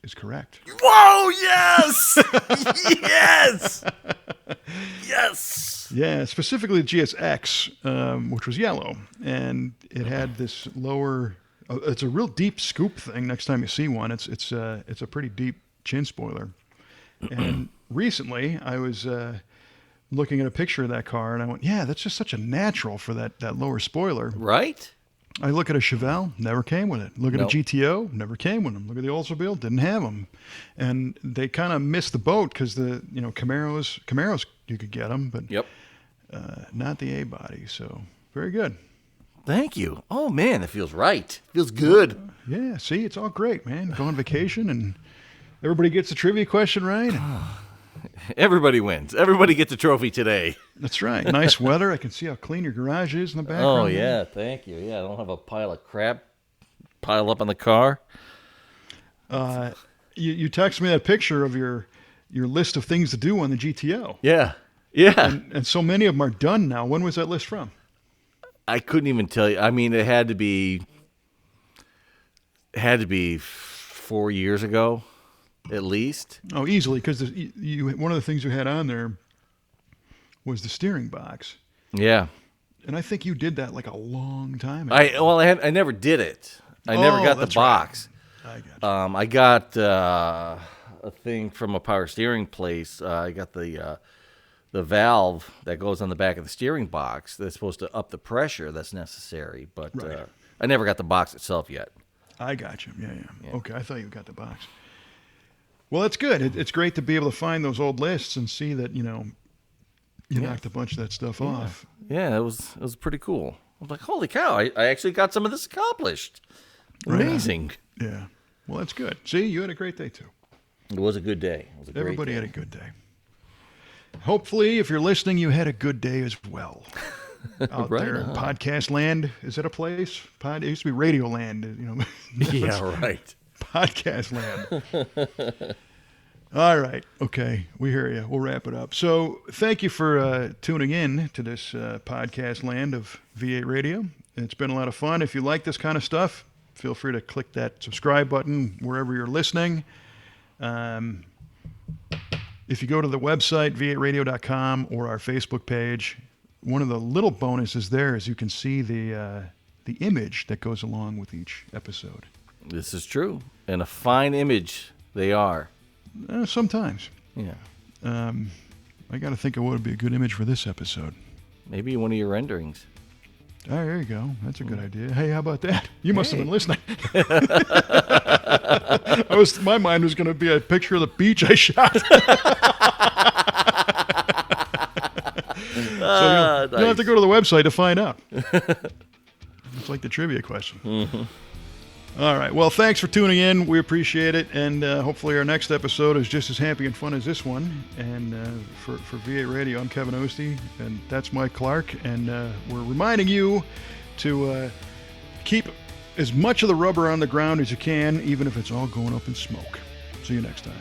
Speaker 1: is correct.
Speaker 2: Whoa, yes! Yes! Yes!
Speaker 1: Yeah, specifically the GSX, which was yellow. And it had this lower, it's a real deep scoop thing next time you see one. It's a pretty deep chin spoiler. And recently I was looking at a picture of that car and I went, yeah, that's just such a natural for that lower spoiler.
Speaker 2: Right?
Speaker 1: I look at a Chevelle, never came with it. Look at
Speaker 2: Nope.
Speaker 1: a GTO, never came with them. Look at the Oldsmobile, didn't have them. And they kind of missed the boat because Camaros you could get them, but
Speaker 2: Yep.
Speaker 1: not the A body. So very good.
Speaker 2: Thank you. Oh, man, it feels right. Feels good.
Speaker 1: Yeah, see, it's all great, man. Go on vacation and Everybody gets the trivia question right.
Speaker 2: Everybody wins. Everybody gets a trophy today.
Speaker 1: That's right. Nice weather. I can see how clean your garage is in the background.
Speaker 2: Oh, yeah. Thank you. Yeah, I don't have a pile of crap piled up on the car.
Speaker 1: You texted me that picture of your list of things to do on the GTO.
Speaker 2: Yeah. Yeah.
Speaker 1: And so many of them are done now. When was that list from?
Speaker 2: I couldn't even tell you. I mean, it had to be 4 years ago, at least.
Speaker 1: Oh, easily, because one of the things you had on there was the steering box.
Speaker 2: Yeah.
Speaker 1: And I think you did that like a long time ago.
Speaker 2: I never did it. I never got the box.
Speaker 1: Right. I got you.
Speaker 2: I got a thing from a power steering place. I got the valve that goes on the back of the steering box that's supposed to up the pressure that's necessary. But
Speaker 1: Right.
Speaker 2: I never got the box itself yet.
Speaker 1: I got you. Yeah. Okay, I thought you got the box. Well, that's good. It's great to be able to find those old lists and see that, you knocked a bunch of that stuff off.
Speaker 2: Yeah, it was pretty cool. I was like, holy cow, I actually got some of this accomplished. Amazing.
Speaker 1: Right. Yeah. Well, that's good. See, you had a great day, too.
Speaker 2: It was a good day. It was a
Speaker 1: Everybody
Speaker 2: great day.
Speaker 1: had a good day. Hopefully, if you're listening, you had a good day as well. Out
Speaker 2: Right
Speaker 1: there in
Speaker 2: on.
Speaker 1: Podcast Land. Is that a place? It used to be Radio Land,
Speaker 2: Yeah, right.
Speaker 1: Podcast Land. All right. Okay. We hear you. We'll wrap it up. So thank you for tuning in to this Podcast Land of V8 Radio. It's been a lot of fun. If you like this kind of stuff, feel free to click that subscribe button wherever you're listening. If you go to the website, v8radio.com, or our Facebook page, one of the little bonuses there is you can see the image that goes along with each episode.
Speaker 2: This is true. And a fine image they are.
Speaker 1: Sometimes.
Speaker 2: Yeah.
Speaker 1: I got to think of what would be a good image for this episode.
Speaker 2: Maybe one of your renderings.
Speaker 1: Oh, there you go. That's a good idea. Hey, how about that? You must have been listening. My mind was going to be a picture of the beach I shot. So you'll have to go to the website to find out. It's like the trivia question.
Speaker 2: Mm-hmm.
Speaker 1: All right. Well, thanks for tuning in. We appreciate it. And hopefully our next episode is just as happy and fun as this one. And for V8 Radio, I'm Kevin Oeste, and that's Mike Clarke. And we're reminding you to keep as much of the rubber on the ground as you can, even if it's all going up in smoke. See you next time.